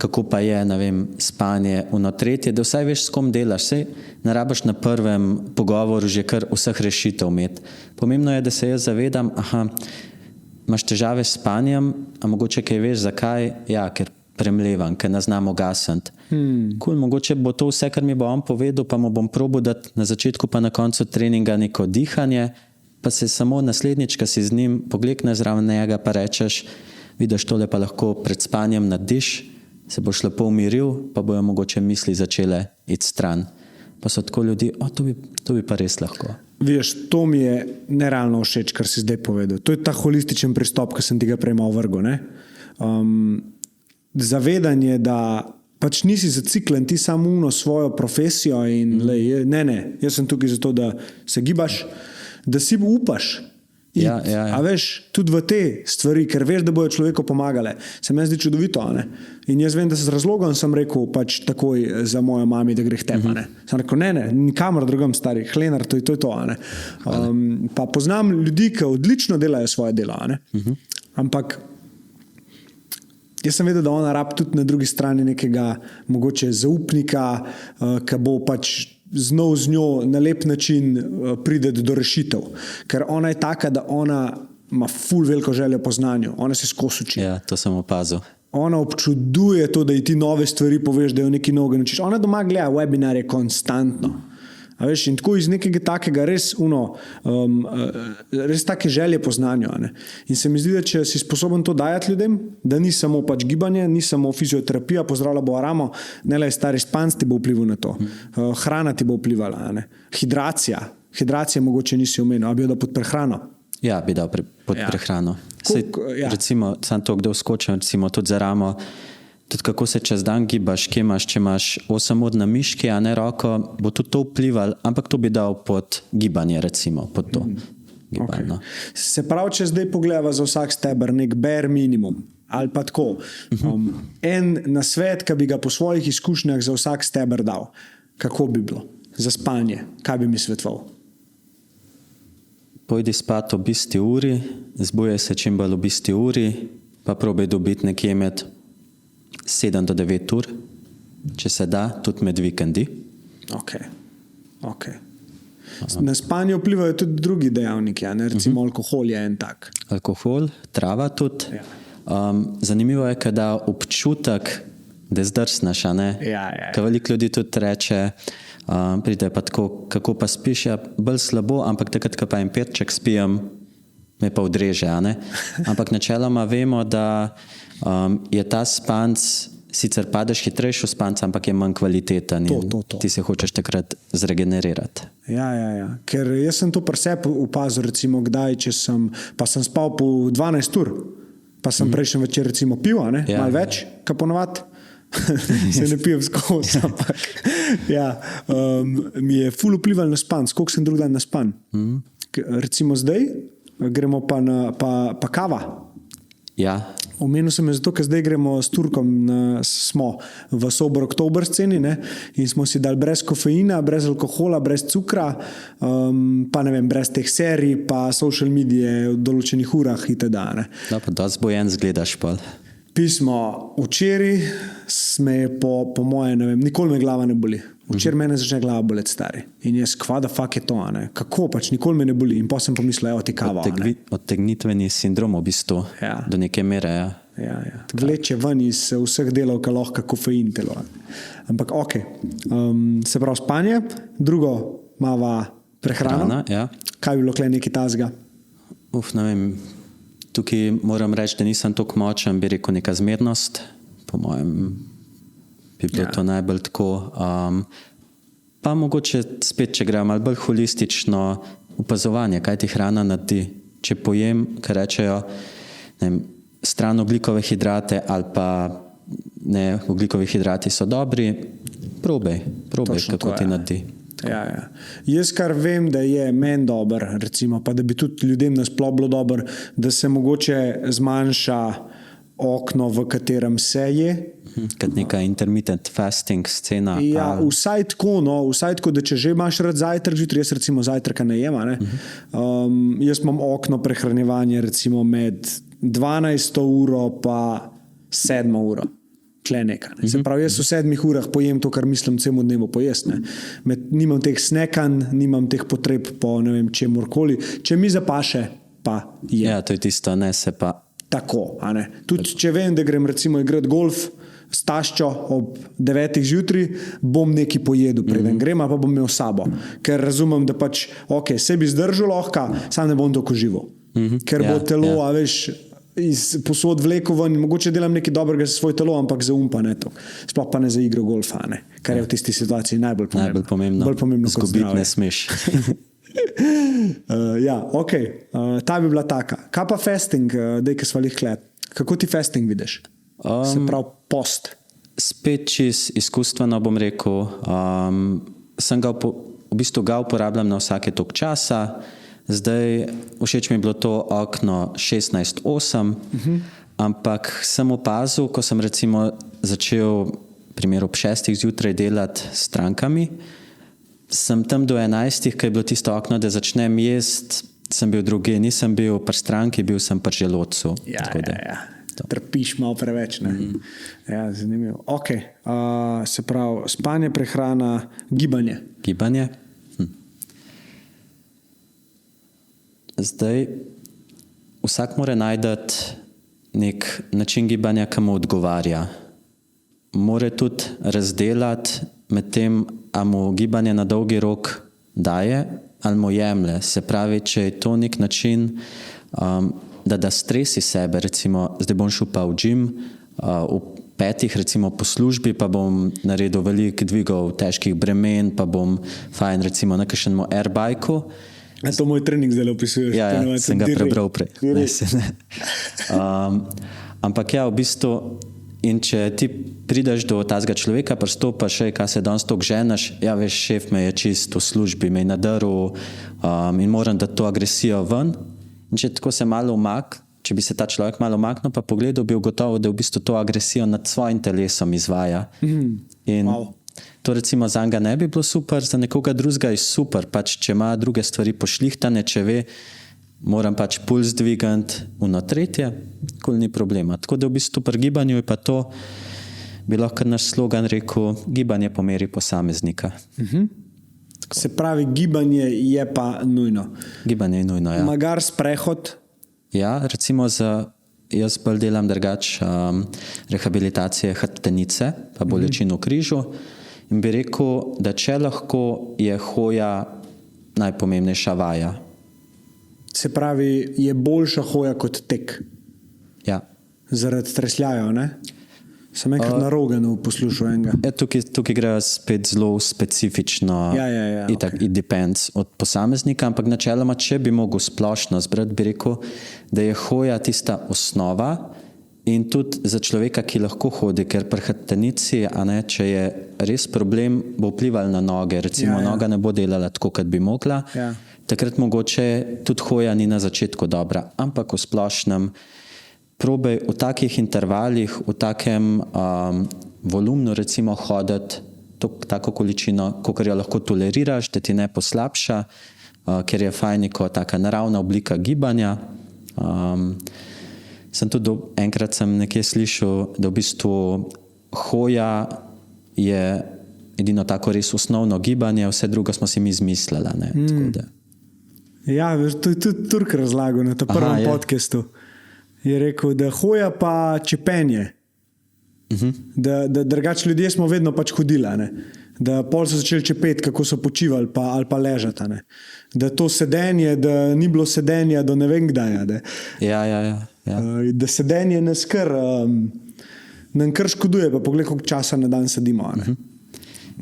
kako pa je, ne vem, spanje, tretje, da vsaj veš, s kom delaš. Sej ne rabiš na prvem pogovoru že kar vseh rešitev imeti. Pomembno je, da se jaz zavedam, imaš težave s spanjem, a mogoče kaj veš, zakaj? Ja, ker premlevam, ker ne znam ugasniti. Cool, mogoče bo to vse, kar mi bo on povedal, pa mu bom probal dati na začetku pa na koncu treninga neko dihanje, pa se samo naslednjič, ko si z njim poglekneš zraven njega, pa rečeš, vidiš, tole pa lahko pred spanjem narediš, se boš lepo umiril, pa bojo mogoče misli začele iti stran. Pa so tako ljudi, to bi pa res lahko. Vidiš, to mi je nerealno všeč, kar si zdaj povedal. To je ta holističen pristop, ki sem ti ga prej malo vrgel. Zavedanje, da pač nisi zaciklen ti samo svojo profesijo in ne, jaz sem tukaj zato, da se gibaš, da si upaš. Ja. A veš, tudi v te stvari, ker veš, da bojo človeku pomagale, se meni zdi čudovito. Ne? In jaz vem, da se z razlogom sem rekel pač takoj za mojo mami, da gre k tebi. Sem rekel, ne, nikamor drugam, stari, Hlenar, to je to. Pa poznam ljudi, ki odlično delajo svoje delo. Ampak jaz sem vedel, da ona rab tudi na drugi strani nekega mogoče zaupnika, ki bo pač znal z njo na lep način priti do rešitev. Ker ona je taka, da ona ima ful veliko željo po znanju. Ona se skozi uči. Ja, to sem opazil. Ona občuduje to, da ji ti nove stvari poveš, da jo nekaj novega naučiš. Ona doma gleda webinarje konstantno. A veš, in tako iz nekega takega res take želje po znanju. In se mi zdi, da če si sposoben to dajati ljudem, da ni samo pač gibanje, ni samo fizioterapija, pozdravlja bo ne le stari spanc ti bo vplival na to, hrana ti bo vplivala, hidracija, Hidracije mogoče nisi omenil, a bi jo dal pod prehrano? Ja, bi dal pod prehrano. Sej, recimo, sam to, kdo skočim, recimo tudi za ramo, tudi kako se čez dan gibaš, kje imaš, če imaš 8 ur na miški, a ne roko, bo tudi to vplivalo, ampak to bi dal pod gibanje, recimo, pod to gibalno. Okay. Se pravi, če zdaj pogledava za vsak steber nek bare minimum, ali pa tako, en nasvet, ki bi ga po svojih izkušnjah za vsak steber dal, kako bi bilo za spanje, kaj bi mi svetoval? Pojdi spat ob isti uri, zbujaj se čim bolj ob isti uri, pa probaj dobiti nekje med 7 do 9 ur, če se da, tudi med vikendi. Ok. Na spanje vplivajo tudi drugi dejavniki, ne? Recimo alkohol je en tak. Alkohol, trava tudi. Zanimivo je, kada občutek, da zdrsneš, a ne? Ker veliko ljudi tudi reče, pride pa tako, kako pa spiš, ja, bolj slabo, ampak takrat, ko pa en perček spijem, me pa odreže, a ne? Ampak načeloma vemo, da je ta spanc, sicer padeš hitrejšo spanc, ampak je manj kvaliteten in ti se hočeš takrat zregenerirati. Ja. Ker jaz sem to pri sebi opazil, recimo, kdaj, pa sem spal po 12 ur, pa sem prejšnji večer recimo pil, ne? Malo več, ka ponovadi. Se ne pijem skozi, ampak mi je ful vplival na spanc, koliko sem drug dan na span. Recimo zdaj gremo pa kava. Ja. Omenil sem je zato, ker zdaj gremo s Turkom, smo v Sober Oktober sceni, ne? In smo si dali brez kofeina, brez alkohola, brez cukra, pa ne vem, brez teh serij, pa social medije v določenih urah itd. Da, pa dosti bojen zgledaš pa. Pismo, včeraj me je po moje, ne vem, nikoli me glava ne boli. Včeraj mene začne glava boleti, stari. In jaz, kva da fak je to, ne? Kako pač, nikoli me ne boli. In potem sem pomislil, evo ti kava. Odtegnitveni sindrom v bistvu, do neke mere, ja. Vleče ven iz vseh delov, ki lahko kofein telo. Ampak ok, se pravi spanje, drugo mava prehrana. Kaj bi bilo kle nekaj tazga? Ne vem, tukaj moram reči, da nisem toliko močen, bi rekel neka zmernost, po mojem bi bilo to najbolj tako. Pa mogoče spet, če gremo malo bolj holistično opazovanje, kaj ti hrana naredi. Če pojem, ker rečejo, ne vem, stran ogljikove hidrate ali pa ne, ogljikovih hidrati so dobri, probaj, kako ti naredi. Ja. Jaz kar vem, da je meni dober, recimo, pa da bi tudi ljudem nasploh bilo dober, da se mogoče zmanjša okno, v katerem se je. Kot neka intermittent fasting scena. Ja, vsaj tako, da če že imaš rad zajtrk, zjutraj, jaz recimo zajtrka ne jem, ne? Jaz imam okno prehranjevanja recimo med 12 uro pa 7 uro. Se pravi, jaz v 7 urah pojem to, kar mislim celemu dnevu pojesti. Nimam teh snekanj, nimam teh potreb po ne vem čemurkoli. Če mi zapaše, pa je. Ja, to je tisto, ne se pa. Tako, a ne. Tudi če vem, da grem recimo igrati golf s taščo ob 9 zjutraj, bom nekaj pojedel, preden grem, pa bom imel sabo. Ker razumem, da pač, ok, se bi zdržal lahko, sam ne bom tako živo. Ker bo telo, a veš, iz posod vleko ven, mogoče delam nekaj dobrega za svoj telo, ampak za pa ne to. Sploh pa ne za igro golfa, ne. Kar je v tisti situaciji najbolj pomembno. Bolj pomembno kot zdravje. Zgubiti ne smeš. Ja, ok. Ta bi bila taka. Kaj pa fasting, dej, ki sva lihkle? Kako ti fasting vidiš? Se pravi post. Spet čist izkustveno bom rekel. Sem ga v bistvu ga uporabljam na vsake tok časa. Zdaj, všeč mi je bilo to okno 16:8, ampak sem opazil, ko sem recimo začel primer ob 6 zjutraj delati s strankami, sem tam do 11, ko je bilo tisto okno, da začnem jesti, sem bil druge, nisem bil pri stranki, bil sem pri želodcu. Ja. Trpiš malo preveč, ne? Ja, zanimivo. Ok, se pravi, spanje, prehrana, gibanje. Gibanje. Zdaj, vsak mora najti nek način gibanja, ki mu odgovarja. Mora tudi razdelati med tem, a mu gibanje na dolgi rok daje ali mu jemlje. Se pravi, če je to nek način, da stresi sebe, recimo, zdaj bom šel pa v gym, petih, recimo po službi, pa bom naredil veliko dvigov težkih bremen, pa bom fajn recimo na kakšnem airbajku. To moj trening zdaj opisuješ. Ja, sem ga prebral prej. Ne, ampak ja, v bistvu, in če ti prideš do tazga človeka, pristopaš, kaj se danes toliko ženeš, ja, veš, šef me je čist v službi, me je nadaril in moram dati to agresijo ven. In če tako se malo če bi se ta človek malo umaknil, pa pogledal, bi ugotovil, da v bistvu to agresijo nad svojim telesom izvaja. In to recimo za njega ne bi bilo super, za nekoga drugega je super, pač če ima druge stvari pošlihtane, če ve, moram pač puls dvigant, tretje, ni problema. Tako da v bistvu pri gibanju je pa to, bi lahko naš slogan rekel, gibanje po meri posameznika. Se pravi, gibanje je pa nujno. Gibanje je nujno, ja. Magar sprehod. Ja, recimo jaz bolj delam rehabilitacije hrbtenice, pa bolečin v križu. In bi rekel, da če lahko je hoja najpomembnejša vaja. Se pravi, je boljša hoja kot tek. Ja. Zaradi tresljajo, ne? Sem enkrat na Roganu poslušal enega. Tukaj gre spet zelo specifično. Ja, It depends od posameznika, ampak načeloma, če bi mogel splošno zbrati, bi rekel, da je hoja tista osnova in tudi za človeka, ki lahko hodi, ker pri hrbtenici, če je res problem, bo vplival na noge. Recimo, noga ne bo delala tako, kot bi mogla. Ja. Takrat mogoče tudi hoja ni na začetku dobra, ampak v splošnem probaj v takih intervalih, v takem volumnu recimo hoditi tako količino, kolikor jo lahko toleriraš, da ti ne poslabša, ker je fajn neko taka naravna oblika gibanja. Enkrat sem nekje slišal, da v bistvu hoja je edino tako res osnovno gibanje, vse drugo smo si mi izmislili. Ja, to je tudi Turk razlagal na prvem podcastu. Je rekel, da hoja pa čepenje. Da drugače ljudje smo vedno pač hodili. Da pol so začeli čepeti, kako so počivali ali pa ležati. Da to sedenje, da ni bilo sedenja do ne vem kdaj. Ja. Da sedenje nas kar škoduje, pa pogled, koliko časa na dan sedimo.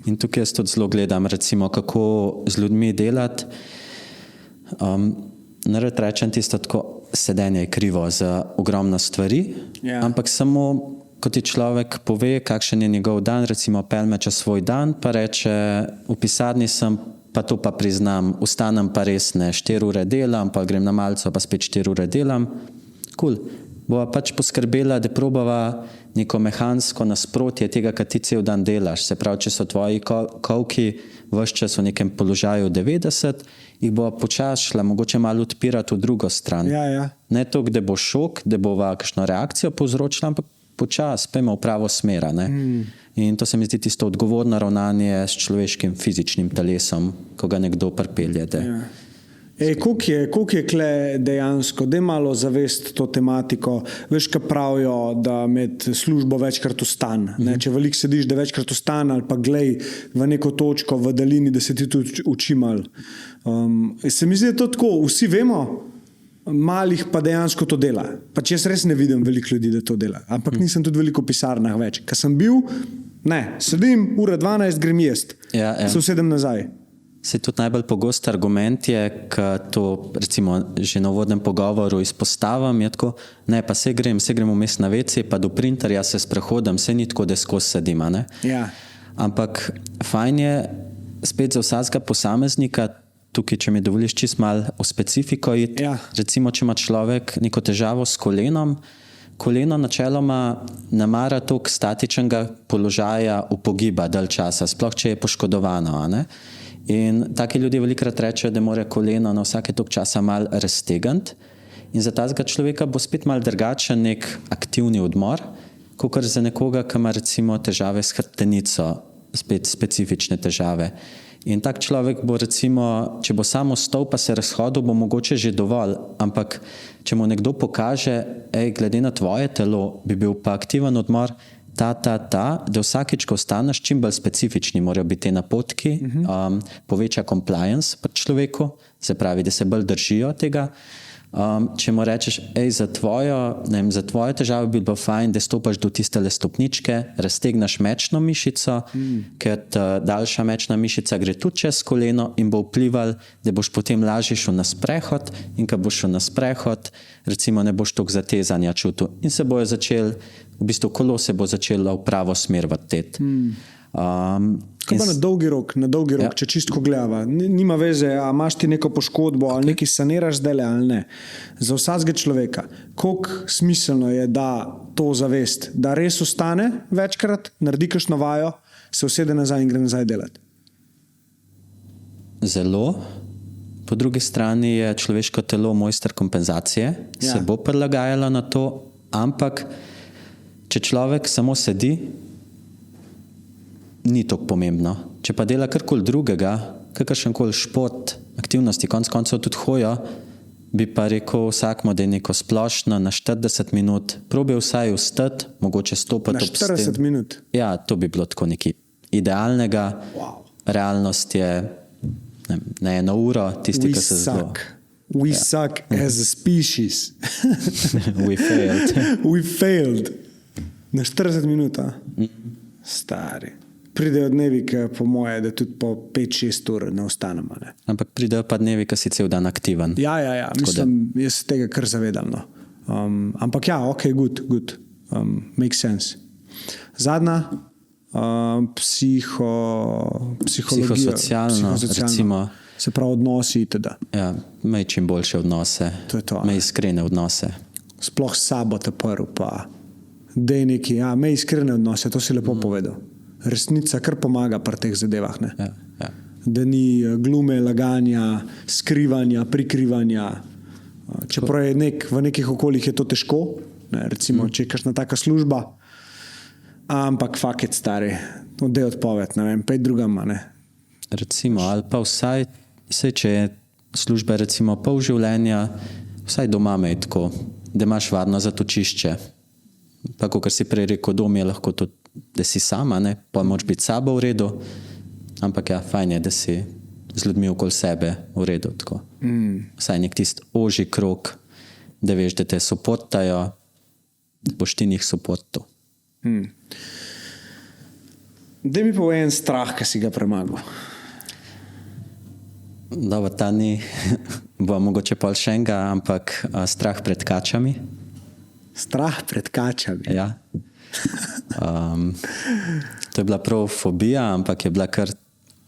In tukaj jaz tudi zelo gledam, recimo, kako z ljudmi delati. Narod rečem tisto tako, sedenje je krivo za ogromno stvari, ampak samo, ko ti človek pove, kakšen je njegov dan, recimo pelme čez svoj dan, pa reče, v pisarni sem, pa to pa priznam, vstanem pa res ne, 4 ure delam, pa grem na malco, pa spet 4 ure delam. Bova pač poskrbela, da probava neko mehansko nasprotje tega, kar ti cel dan delaš. Se pravi, če so tvoji kolki ves čas v nekem položaju 90, jih bova počasi šla, mogoče malo odpirati v drugo stran. Ja. Ne to, da bo šok, da bova kakšno reakcijo povzročila, ampak počasi pojmo v pravo smer. In to se mi zdi tisto odgovorno ravnanje s človeškim fizičnim telesom, ko ga nekdo pripelje. Koliko je kle dejansko, da je malo zavest to tematiko, veš, kaj pravijo, da med službo večkrat vstan. Če veliko sediš, da večkrat vstan ali pa glej v neko točko v daljini, da se ti tudi uči malo. Se mi zdi, da je to tako, vsi vemo, malih pa dejansko to dela. Pač jaz res ne vidim veliko ljudi, da to dela. Ampak nisem tudi veliko v pisarnah več. Ko sem bil, sedim, ura 12, grem jest. Se usedem nazaj. Se tudi najbolj pogost argument je, ko to recimo že na uvodnem pogovoru izpostavim, je tako, pa se grem vmes na WC, pa do printerja se sprehodim, se ni tako, da skozi sedim. Ampak fajn je spet za vsakega posameznika, tukaj, če mi dovoliš čist malo o specifiko, recimo, če ima človek neko težavo s kolenom, koleno načeloma ne mara toliko statičnega položaja upogiba dalj časa, sploh če je poškodovano. In taki ljudje velikrat rečejo, da mora koleno na vsake toliko časa malo raztegniti in za tazga človeka bo spet malo drugačen nek aktivni odmor, kakor za nekoga, ki ima recimo težave s hrbtenico, spet specifične težave. In tak človek bo recimo, če bo samo stal pa se razhodil, bo mogoče že dovolj, ampak če mu nekdo pokaže, glede na tvoje telo, bi bil pa aktiven odmor, da vsakič, ko ostaneš, čim bolj specifični morajo biti te napotki, poveča compliance pri človeku, se pravi, da se bolj držijo tega, Če mu rečeš, za tvojo težavo bi bilo fajn, da stopaš do tiste stopničke, raztegneš mečno mišico, ker daljša mečna mišica gre tudi čez koleno in bo vplival, da boš potem lažje šel na sprehod in ko boš šel na sprehod, recimo ne boš toliko zatezanja čutil in se bojo začeli, v bistvu kolo se bo začelo v pravo smer vrteti. Kaj pa na dolgi rok, ja. Če čistko gledava, nima veze, a imaš ti neko poškodbo ali nekaj saniraš zdaj ali ne. Za vsakega človeka, koliko smiselno je, da to zavest, da res ostane večkrat, naredi kakšno vajo, se usede nazaj in gre nazaj delati? Zelo. Po drugi strani je človeško telo mojster kompenzacije, se bo prilagajalo na to, ampak če človek samo sedi, ni tako pomembno. Če pa dela karkoli drugega, kakršenkoli šport, aktivnosti, konec koncev tudi hojo, bi pa rekel vsakmo, da je neko splošno na 40 minut, probi vsaj vstati, mogoče stopati ob sten. Na 40 minut? Ja, to bi bilo tako nekaj idealnega. Wow. Realnost je na 1 uro, tisti, ki se zelo... We suck as a species. We failed. We failed. Na 40 minut, Stari. Pridejo dnevi, po moje, da tudi po 5-6 ur ne ostanemo. Ne? Ampak pridejo pa dnevi, ki si cel dan aktiven. Ja. Mislim, jaz se tega kar zavedam. No. Ampak ja, ok, good. Makes sense. Zadnja, psihosocialno, recimo. Se pravi odnosi itd. Ja, imej čim boljše odnose. To je to. Imej iskrene odnose. Sploh s sabo te prv, pa dej neki, imej iskrene odnose, to si lepo povedal. Resnica kar pomaga pri teh zadevah. Ne? Ja. Da ni glume, laganja, skrivanja, prikrivanja. Čeprav je v nekih okoljih je to težko, ne? Recimo, če je kakšna taka služba, ampak fuck it, stari, odej odpoved, ne vem, pej drugama. Ne? Recimo, ali pa vsaj, če je služba recimo pol življenja, vsaj doma je tako, da imaš varno zatočišče. Pa, kot si prej rekel, dom je lahko tudi, da si sama, ne? Pa moč biti sabo v redu, ampak ja, fajn je, da si z ljudmi okoli sebe v redu. Vsaj nek tist ožji krog, da veš, da te sopotajo, da boš ti njih sopotil. Daj mi povej en strah, ki si ga premagal. Dobro, ta ni, bo mogoče pol še enega, ampak strah pred kačami. Strah pred kačami? Ja. To je bila prav fobija, ampak je bila kar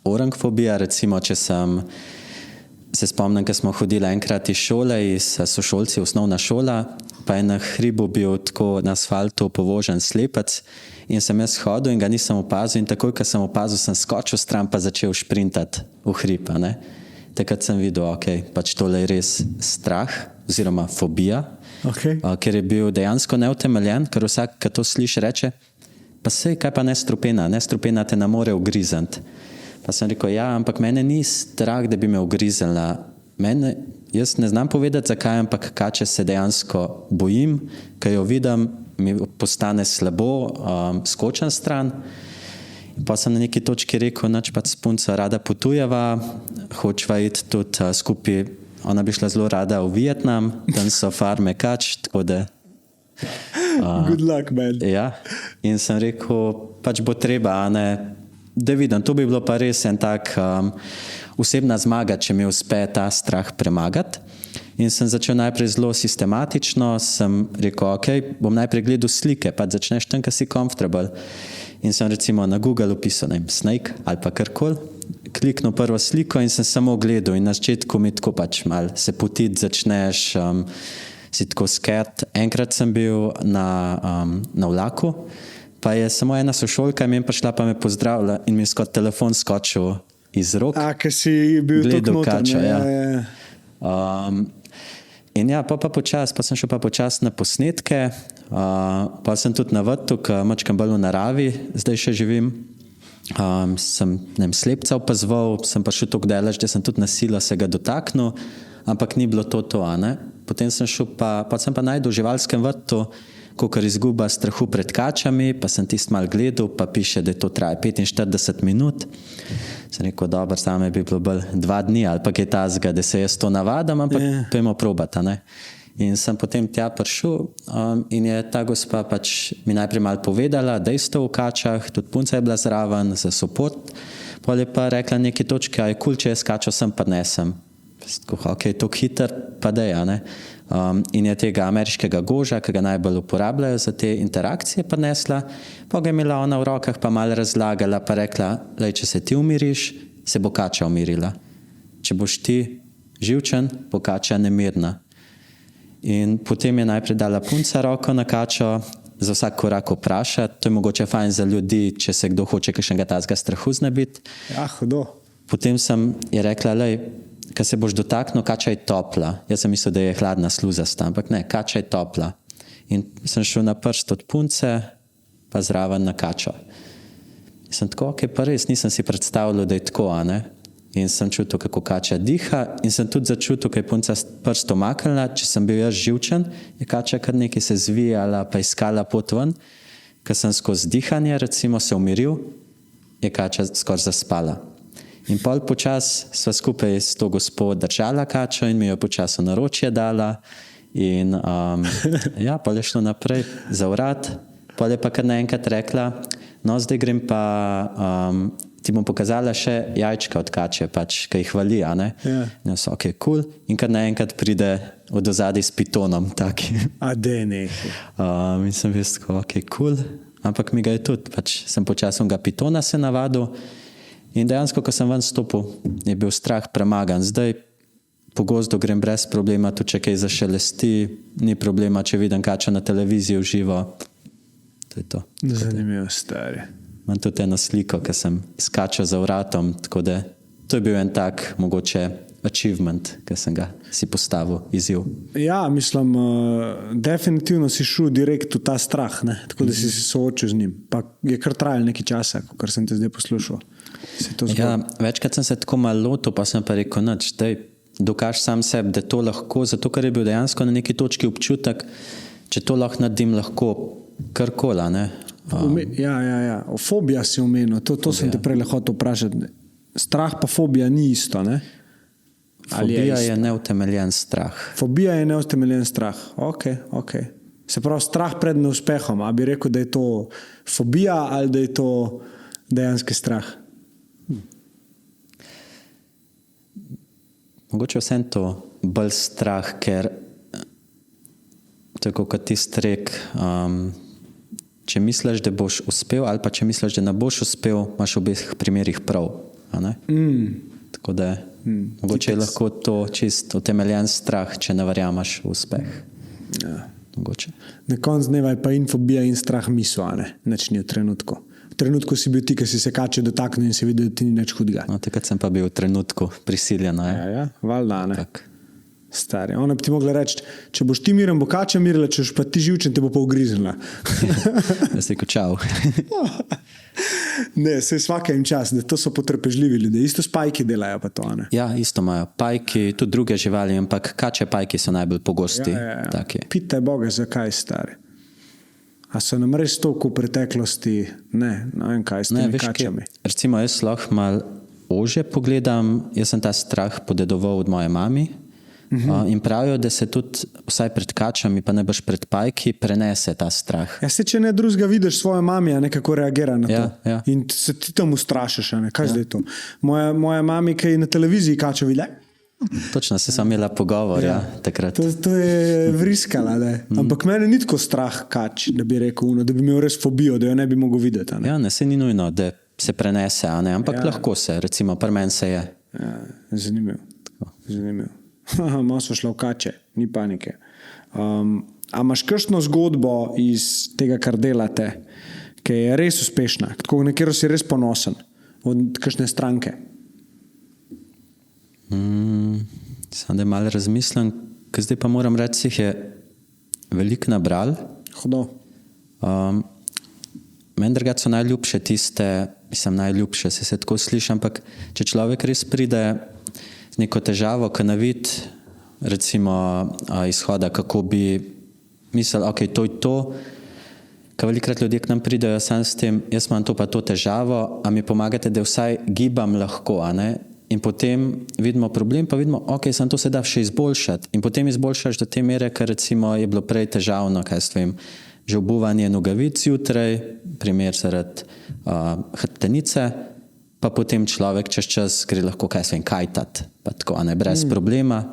orangfobija. Recimo, če se spomnim, ko smo hodili enkrat iz šole, iz sošolci, osnovna šola, pa je na hribu bil tako na asfaltu povožen slepec in sem jaz hodil in ga nisem opazil in takoj, ko sem opazil, sem skočil stran pa začel šprintati v hrib. Takrat sem videl, pač tole je res strah oziroma fobija. Ker je bil dejansko neutemeljen, ker vsak, ki to sliši, reče, pa sej, kaj pa nestrupena te ne more ugrizniti. Pa sem rekel, ja, ampak mene ni strah, da bi me ugriznila. Jaz ne znam povedati, zakaj, ampak kače se dejansko bojim, ker jo vidim, mi postane slabo, skočen stran. Pa sem na neki točki rekel, nač pa s punco rada potujeva, hočeva iti tudi skupaj. Ona bi šla zelo rada v Vietnam, tam so farme kač, tako da... Good luck, man. Ja, in sem rekel, pač bo treba, da vidim, to bi bilo pa res en tak osebna zmaga, če mi uspe ta strah premagati. In sem začel najprej zelo sistematično, sem rekel, bom najprej gledal slike, pa začneš tam, ko si comfortable. In sem recimo na Google opisal, snake ali pa karkoli, kliknil prvo sliko in sem samo gledal in na začetku mi tako pač mal se potiti začneš, si tako scared. Enkrat sem bil na vlaku, pa je samo ena sošolka in mi je prišla pa me pozdravila in mi je telefon skočil iz rok. Ker si bil gledal kačo, ja. In ja, pa sem šel pa počas na posnetke, pa sem tudi na vrtu, ker mačkam bolj v naravi, zdaj še živim. Sem slepca opazoval, sem pa šel toliko daleč, da sem tudi na silo se ga dotaknil, ampak ni bilo to, Potem sem šel pa sem pa najdel v živalskem vrtu, kakor izguba strahu pred kačami, pa sem tist mal gledal, pa piše, da to traja 45 minut. Sem rekel, dobro, same bi bilo bolj 2 dni ali pa kaj tazga, da se jaz to navadam, ampak pojmo probata, ne. In sem potem tja prišel in je ta gospa pač mi najprej malo povedala, dejstvo v kačah, tudi punca je bila zraven za support, pol je pa rekla neki točki, a je cool, če jaz kačo sem prinesem. Ok, to hiter pa deja, ne. In je tega ameriškega goža, ki ga najbolj uporabljajo za te interakcije, prinesla, pa ga je imela ona v rokah, pa malo razlagala, pa rekla, lej, če se ti umiriš, se bo kača umirila. Če boš ti živčen, bo kača nemirna. In potem je najprej dala punca roko na kačo, za vsak korak vpraša, to je mogoče fajn za ljudi, če se kdo hoče kakšnega tazga strahu znebiti. Ja, hudo. Potem je rekla, lej, ko se boš dotaknil, kača je topla. Jaz sem mislil, da je hladna sluzasta, ampak ne, kača je topla. In sem šel na prst od punce, pa zraven na kačo. In sem tako, ok, pa res, nisem si predstavljal, da je tako, a ne. In sem čutil, kako kača diha in sem tudi začutil, ko je punca prst omaknila, če sem bil jaz živčen, je kača kar nekaj se zvijala, pa iskala pot ven. Ko sem skozi dihanje, recimo, se umiril, je kača skoraj zaspala. In pol počas sva skupaj s to gospo držala kačo in mi jo počas v naročje dala in ja, pol je šlo naprej za urad, pol je pa kar naenkrat rekla, no, zdaj grem pa ti bom pokazala še jajčka od kače, pač, ki jih vali, a ne? Ja. In so, ok, cool. In kar naenkrat pride od ozadij s pitonom, taki. A de nekaj. In sem bil tako, ok, cool. Ampak mi ga je tudi, pač sem počasno ga pitona se navadil. In dejansko, ko sem ven stopil, je bil strah premagan. Zdaj po gozdu grem brez problema, tudi če kaj zašelesti, ni problema, če vidim kačo na televiziji v živo. To je to. Zanimivo, stari. Imam tudi eno sliko, ki sem skačal za vratom, tako da to je bil en tak, mogoče, achievement, ki sem ga si postavil, izziv. Ja, mislim, definitivno si šel direkt v ta strah, ne? Tako da si se soočil z njim. Pa je kar trajalo nekaj časa, kar sem te zdaj poslušal. Ja, večkrat sem se tako malo lotil, pa sem pa rekel, nič, daj, dokaž sam sebi, da to lahko, zato ker je bil dejansko na neki točki občutek, če to lahko naredim, lahko karkola, ne. Ja. Fobija si omenil, to sem te prej hotel vprašati. Strah pa fobija ni isto, ne? Fobija je neutemeljen strah. Fobija je neutemeljen strah, ok. Se pravi, strah pred neuspehom, a bi rekel, da je to fobija ali da je to dejanski strah? Mogoče vsem to bolj strah, ker tako kot tisti rek, če misliš, da boš uspel ali pa če misliš, da ne boš uspel, imaš v obeh primerih prav. A ne? Tako da mogoče je lahko to čist utemeljen strah, če ne verjameš v uspeh. Ja. Mogoče. Na koncu dneva je pa in fobija in strah misel, a ne? Nič ni v trenutku. V trenutku si bil ti, ki si se kače dotaknil in si videl, da ti ni nič hudega. No, takrat sem pa bil v trenutku prisiljen. Ja, valjda, ne. Tak. Stari. Ona bi ti mogla reči, če boš ti miren, bo kača mirila, če boš pa ti živčen, te bo pa ugriznila. Da si kočal. Ne, se vsake jim čas, da to so potrpežljivi ljudje. Isto s pajki delajo pa to, ne? Ja, isto imajo. Pajki, tudi druge živali, ampak kače pajki so najbolj pogosti. Ja. Pitaj Boga, zakaj, stari. A so nam res toliko v preteklosti, ne vem kaj, s temi kačami. Recimo, jaz lahko malo ožje pogledam, jaz sem ta strah podedoval od moje mami. In pravijo, da se tudi vsaj pred kačami, pa najbrž pred pajki, prenese ta strah. Ja, se če ne drugega vidiš svoje mami, a nekako reagira na to. Ja. In se ti tam ustrašiš, a ne? Kaj zdaj to? Moja mami, ki je na televiziji kačo videla. Točno, se sem imela pogovor, takrat. To je vriskala, ne? Ampak mene ni tako strah kač, da bi rekel, da bi imel res fobijo, da jo ne bi mogel videti, a ne? Ja, ne, se ni nujno, da se prenese, a ne? Ampak lahko se, recimo, pri meni se je. Ja, zanimivo. Malo smo šla v kače, ni panike. A imaš kakšno zgodbo iz tega, kar delate, ki je res uspešna, tako na katero si res ponosen, od kakšne stranke? Samo da malo razmislim, ker zdaj pa moram reči, jih je veliko nabral. Hudo. Meni drugače so najljubše tiste, najljubše se tako sliši, ampak če človek res pride z neko težavo, ki ne vidi recimo izhoda, kako bi mislil, ok, to je to, Ker velikrat ljudje k nam pridejo sam s tem, jaz imam to pa to težavo, a mi pomagate, da vsaj gibam lahko, a ne? In potem vidimo problem, pa vidimo, ok, sem to se da še izboljšati. In potem izboljšaš do te mere, ker recimo je bilo prej težavno, kaj s tem, že obuvanje nogavic jutraj, primer zaradi hrbtenice, pa potem človek čez čas gre lahko, kaj s tem, kajtat, pa tako, a ne, brez problema.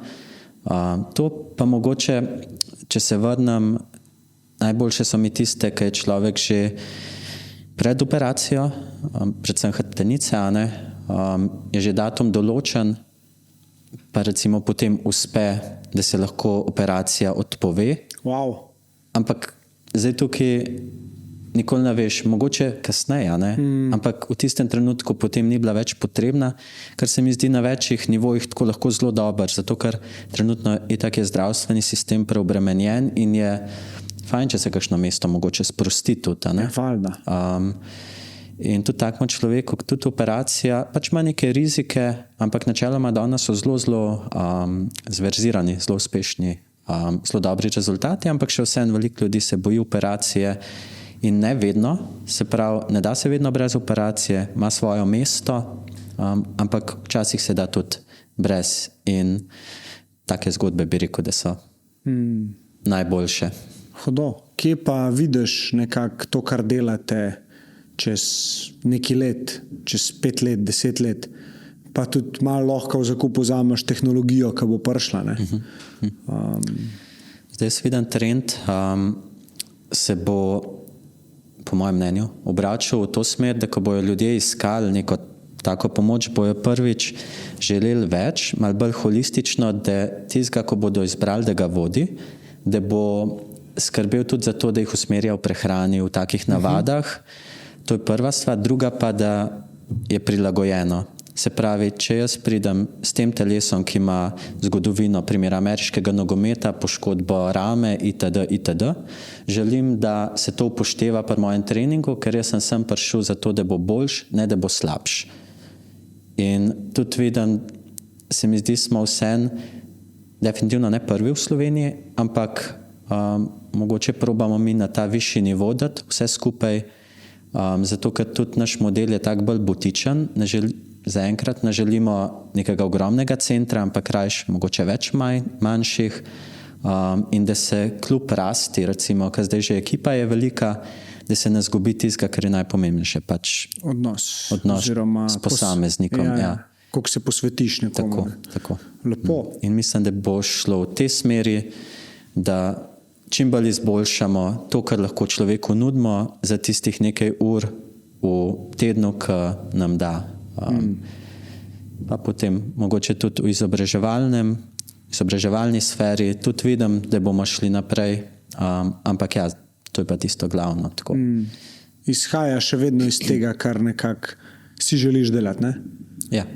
To pa mogoče, če se vrnem, najboljše so mi tiste, ki je človek že pred operacijo, predvsem hrbtenice, a ne, je že datum določen, pa recimo potem uspe, da se lahko operacija odpove. Wow. Ampak zdaj tukaj nikoli ne veš, mogoče kasneje, a ne? Ampak v tistem trenutku potem ni bila več potrebna, kar se mi zdi na večjih nivojih tako lahko zelo dober, zato ker trenutno itak je zdravstveni sistem preobremenjen in je fajn, če se kakšno mesto mogoče sprosti tudi, a ne? Valjda. In tudi takmo človeku, tudi operacija, pač ima neke rizike, ampak načeloma danes so zelo zverzirani, zelo uspešni, zelo dobri rezultati, ampak še vseeno veliko ljudi se boji operacije in ne vedno, se pravi, ne da se vedno brez operacije, ima svoje mesto, ampak včasih se da tudi brez in take zgodbe bi rekel, da so najboljše. Hudo. Kje pa vidiš nekako to, kar delate čez neki let, čez 5 let, 10 let, pa tudi malo lahko v zakup vzameš tehnologijo, ki bo prišla, ne? Zdaj jaz vidim trend, se bo, po mojem mnenju, obračal v to smer, da ko bojo ljudje iskali neko tako pomoč, bojo prvič želeli več, malo bolj holistično, da tistega, ko bodo izbrali, da ga vodi, da bo skrbel tudi za to, da jih usmerja v prehrani, v takih navadah. To je prva stvar, druga pa, da je prilagojeno. Se pravi, če jaz pridem s tem telesom, ki ima zgodovino, primer ameriškega nogometa, poškodbo rame, itd., itd., želim, da se to upošteva pri mojem treningu, ker jaz sem prišel zato, da bo boljš, ne da bo slabš. In tudi vidim, se mi zdi, smo vsem, definitivno ne prvi v Sloveniji, ampak mogoče probamo mi na ta višji nivo dati vse skupaj, zato ker tudi naš model je tak bolj butičen, zaenkrat ne želimo nekega ogromnega centra, ampak rajš mogoče več manjših, in da se kljub rasti, recimo, ker zdaj že ekipa je velika, da se ne zgubi tistega, kar je najpomembnejše, pač Odnos s posameznikom. Ja. Koliko se posvetiš nekomu. Tako. Lepo. In mislim, da bo šlo v tej smeri, da čim bolj izboljšamo to, kar lahko človeku nudimo za tistih nekaj ur v tednu, ki nam da. Pa potem mogoče tudi v izobraževalni sferi tudi vidim, da bomo šli naprej, ampak ja, to je pa tisto glavno. Tako. Izhaja še vedno iz tega, kar nekako si želiš delati, ne? Ja.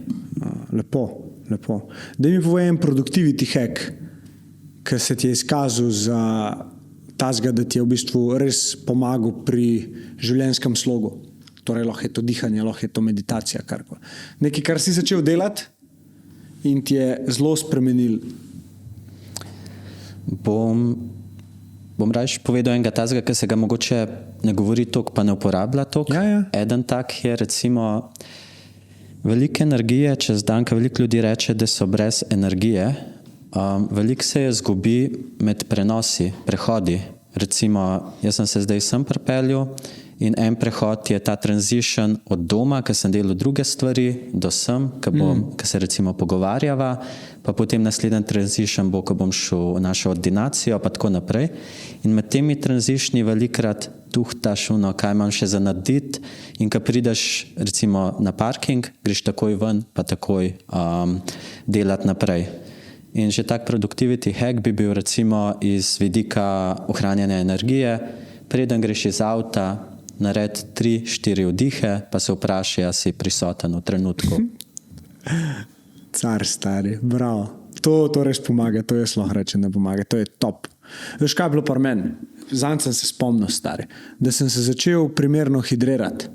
Lepo, lepo. Daj mi povej en productivity hack, ki se ti je izkazal za tazga, da ti je v bistvu res pomagal pri življenjskem slogu. Torej, lahko je to dihanje, lahko je to meditacija, karkoli. Nekaj, kar si začel delati in ti je zelo spremenil. Bom raje povedal enega tazga, ki se ga mogoče ne govori toliko, pa ne uporablja toliko. Ja. Eden tak je recimo veliko energije, čez dan, ko veliko ljudi reče, da so brez energije. Veliko se je zgubi med prenosi, prehodi. Recimo, jaz sem se zdaj sem pripeljal in en prehod je ta transition od doma, ko sem delal druge stvari, do sem, ko se recimo pogovarjava, pa potem naslednji transition bo, ko bom šel v našo ordinacijo, pa tako naprej. In med temi transitioni velikrat tuhtaš, kaj imam še za narediti, in ko prideš recimo na parking, greš takoj ven, pa takoj delati naprej. In že tak productivity hack bi bil recimo iz vidika ohranjanja energije, preden greš iz avta, naredi 3-4 vdihe, pa se vprašaj, ali si prisoten v trenutku. Car stari, bravo. To res pomaga, to jaz lahko rečem, da pomaga, to je top. Veš, kaj je bilo pri meni? Zanj sem se spomnil, stari, da sem se začel primerno hidrirati.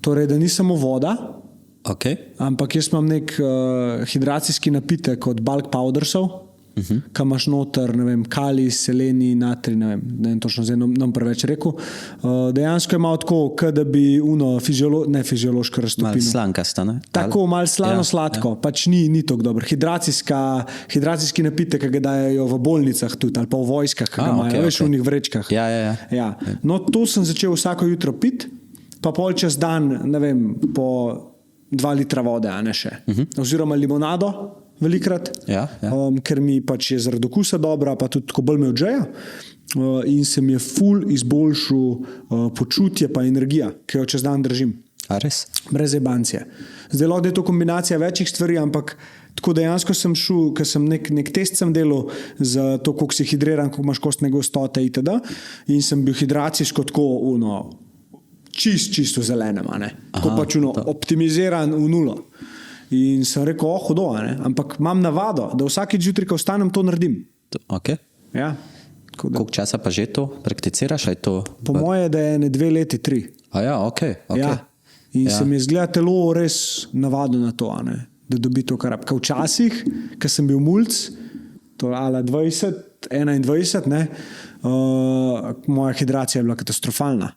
Torej, da ni samo voda, Okay. ampak jaz imam nek hidracijski napitek od bulk powdersov, ki imaš noter, ne vem, kalij, seleni, natrij, ne vem točno zdaj nam preveč rekel. Dejansko je malo tako, kot da bi fiziološko raztopino. Malo slankasta, ne? Tako, malo slano-sladko, pač ni tako dobro. Hidracijski napitek, ki ga dajo v bolnicah tudi, ali pa v vojskah, ki ga imajo, veš, v njih vrečkah. Ja. No, to sem začel vsako jutro piti, pa pol čez dan, ne vem, po 2 litra vode, a ne še. Oziroma limonado, velikrat, ker mi pač je zaradi okusa dobra, pa tudi tako bolj me odžeja. In se mi je ful izboljšal počutje pa energija, ki jo čez dan držim. A res? Brez jebancije. Zdaj lahko je to kombinacija večjih stvari, ampak tako dejansko sem šel, ker sem nek test sem delal za to, koliko si hidriran, koliko imaš kostne gostote itd. In sem bil hidracijsko tako čisto zelenem, tako pač optimiziran v nulo. In sem rekel, hudo, ampak imam navado, da vsakeč jutri, ko vstanem, to naredim. Okay. Ja. Koliko časa pa že to prakticiraš? Po moje, da je 2 leti, 3. Okay. Ja. In se mi je zgleda telo res navadno na to, da dobi to, kar rabim. Včasih, ko sem bil mulc, to ala 20, 21, moja hidracija je bila katastrofalna.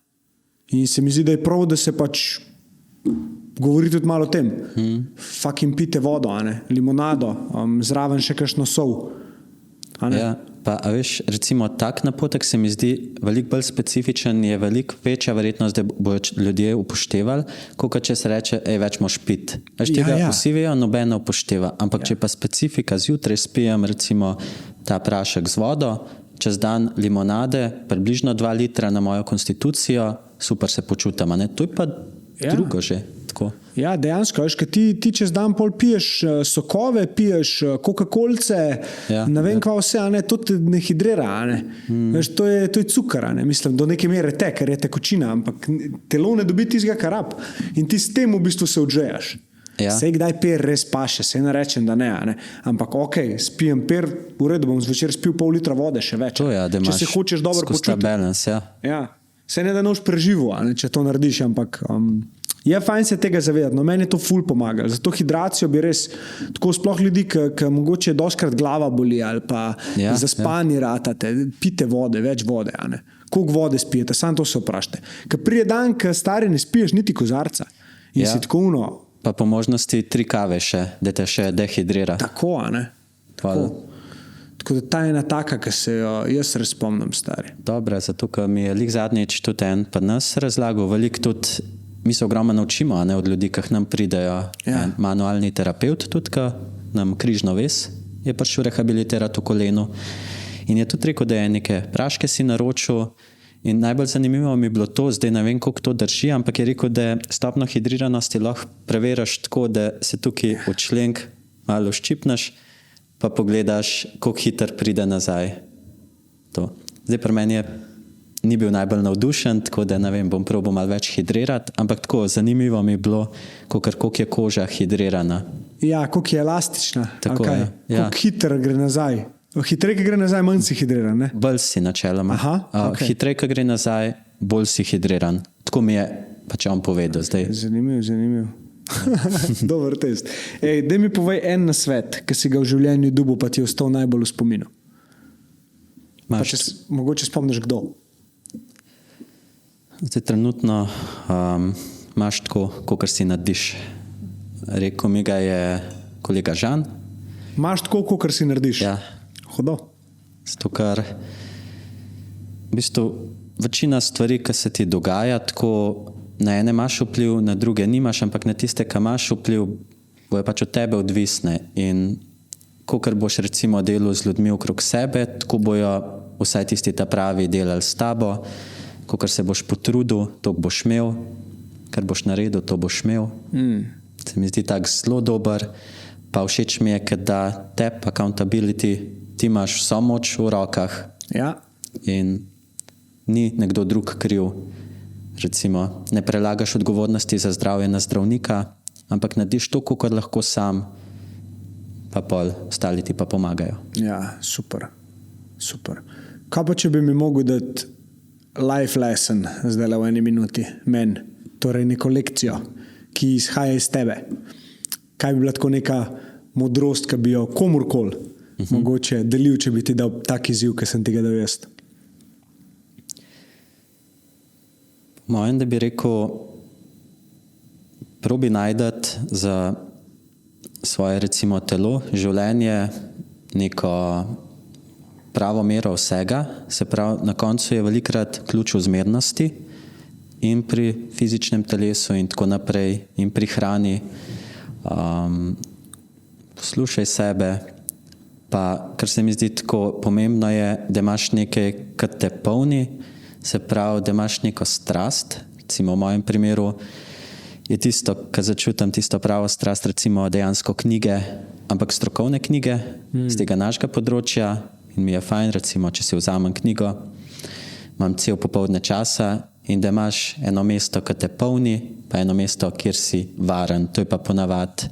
In se mi zdi, da je prav, da se pač govori tudi malo o tem. Fucking pite vodo, limonado, zraven še kakšno sol. Ja, pa a veš, recimo tak napotek se mi zdi veliko bolj specifičen, je veliko večja verjetnost, da bojo ljudje upoštevali, kot če se reče, več moš piti. Veš, tega vsi vejo, nobeno upošteva. Ampak če pa specifika zjutraj spijem recimo ta prašek z vodo, čez dan limonade, približno 2 litra na mojo konstitucijo, super se počutam. To je pa drugo že. Tako. Ja, dejansko, veš, ti čez dan pol piješ sokove, piješ Coca-Colce, ne vem kva vse, to te ne hidrira. Veš, to je cukor, mislim, do neke mere ker je tekočina, ampak telo ne dobi tistega, kar rab. In ti s tem v bistvu se odžejaš. Sej kdaj per res paše, sej ne rečem, da ne. Ampak spijem per, v redu, bom zvečer spil pol litra vode, še več. Če se hočeš dobro počutiti. Sej ne da noš preživo, če to narediš, ampak je fajn se tega zavedati. No, meni je to ful pomagalo. Zato hidracijo bi res, tako sploh ljudi, ki mogoče doskrat glava boli ali pa zaspani ratate, pite vode, več vode. Koliko vode spijete, samo to se vprašajte. Ker prije dan, ki stari ne spiješ niti kozarca. In si tako pa po možnosti 3 kave še, da te še dehidrira. Tako, Tako da ta je ena taka, ki se jo jaz res spomnim, stari. Dobro, zato, ker mi je lik zadnjič tudi en pa nas razlagal, veliko tudi, mi se ogromno naučimo od ljudi, ki nam pridejo. Manualni terapeut tudi, ki nam križno vez je prišel rehabilitirati v kolenu. In je tudi rekel, da je neke praške si naročil. In najbolj zanimivo mi je bilo to, zdaj ne vem, koliko to drži, ampak je rekel, da stopno hidriranosti lahko preveriš tako, da se tukaj v členk malo ščipneš, pa pogledaš, koliko hitro pride nazaj. To. Zdaj pri meni ni bil najbolj navdušen, tako da ne vem, bom probal malo več hidrirati, ampak tako zanimivo mi je bilo, koliko je koža hidrirana. Ja, koliko je elastična. Tako, koliko hitro gre nazaj. Hitreje, ki gre nazaj, manj si hidriran, ne? Bolj si načeloma. Hitreje, ki gre nazaj, bolj si hidriran. Tako mi je pač on povedal zdaj. Zanimiv. Dober test. Daj mi povej en nasvet, ki si ga v življenju dobil, pa ti je ostal najbolj v spominu. Mogoče spomniš kdo? Zdaj trenutno imaš tako, kakor si narediš. Rekel mi ga je kolega Žan. Imaš tako, kakor si narediš? Ja. Hudo. Zato, ker v bistvu večina stvari, ki se ti dogaja, tako na ene imaš vpliv, na druge nimaš, ampak na tiste, ki imaš vpliv, bojo pač od tebe odvisne. In kakor boš recimo delal z ljudmi okrog sebe, tako bojo vsaj tisti ta pravi delali s tabo. Kakor se boš potrudil, to boš imel, kar boš naredil, to boš imel. Se mi zdi tak zelo dober. Pa všeč mi je, da tep accountability, ti imaš vso moč v rokah. Ja. In ni nekdo drug kriv. Recimo, ne prelagaš odgovornosti za zdravje na zdravnika, ampak narediš to, kot lahko sam, pa pol, ostali ti pa pomagajo. Ja, super. Kaj pa, če bi mi mogel dati life lesson zdaj v 1 minuti, torej neko lekcijo, ki izhaja iz tebe? Kaj bi bila tako neka modrost, ki bi jo komurkoli mogoče delil, če bi ti dal tak izziv, ki sem ti ga dal jaz? Mojem, da bi rekel, probi najdati za svoje recimo telo, življenje, neko pravo mero vsega. Se pravi, na koncu je velikrat ključ v zmernosti in pri fizičnem telesu in tako naprej in pri hrani. Poslušaj sebe, pa kar se mi zdi tako pomembno je, da imaš nekaj, kar te polni, se pravi, da imaš neko strast, recimo v mojem primeru je tisto, kar začutim, tisto pravo strast, recimo dejansko knjige, ampak strokovne knjige z tega našega področja in mi je fajn, recimo, če si vzamem knjigo, imam cel popoldne časa in da imaš eno mesto, ki te polni, pa eno mesto, kjer si varen, to je pa ponavadi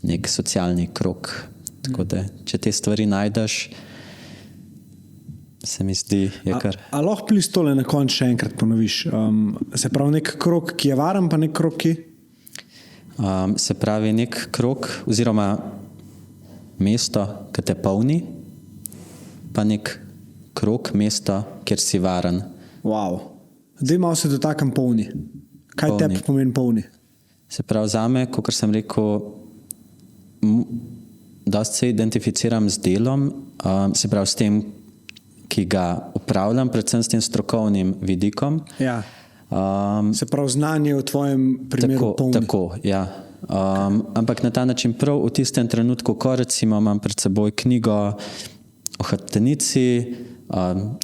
nek socialni krog. Tako da, če te stvari najdeš, se mi zdi, je kar. A lahko plis tole na koncu še enkrat ponoviš? Se pravi, nek krog, ki je varen, pa nek krog, ki? Se pravi, nek krog oziroma mesto, ki te polni, pa nek krog, mesto, kjer si varen. Wow. Zdaj malo se dotakam polni. Kaj tebi pomeni polni? Se pravi, zame, kot sem rekel, dosti se identificiram z delom, se pravi s tem, ki ga upravljam, predvsem s tem strokovnim vidikom. Ja. Se pravi, znanje v tvojem primeru polni. Tako, ja. Ampak na ta način prav v tistem trenutku, ko recimo imam pred seboj knjigo o hrbtenici,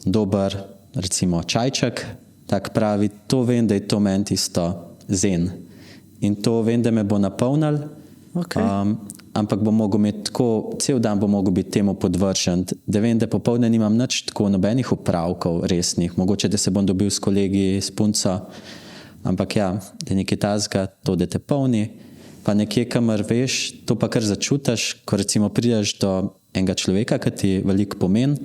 dober recimo čajček, tak pravi, to vem, da je to meni tisto zen. In to vem, da me bo napolnil, ampak bom mogel imeti tako, cel dan bom mogel biti temu podvržen, da vem, da popoldne nimam nič tako nobenih upravkov resnih, mogoče, da se bom dobil s kolegi, s punco, ampak ja, da nekaj tazga, to, da te polni, pa nekje, kamor veš, to pa kar začutiš, ko recimo prideš do enega človeka, ki ti veliko pomeni,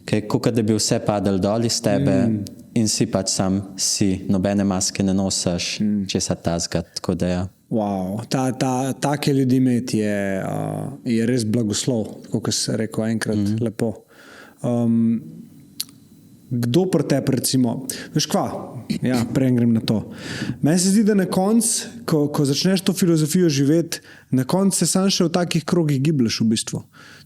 ki je kot da bi vse padalo dol iz tebe in si pač sam si, nobene maske ne nosiš, česa tazga, tako da ja. Wow, take ljudi imeti je res blagoslov, kot si rekel enkrat, lepo. Kdo pri tebi, recimo, veš kva, ja, prej grem na to. Meni se zdi, da na koncu, ko začneš to filozofijo živeti, na koncu se sam še v takih krogih giblješ v bistvu.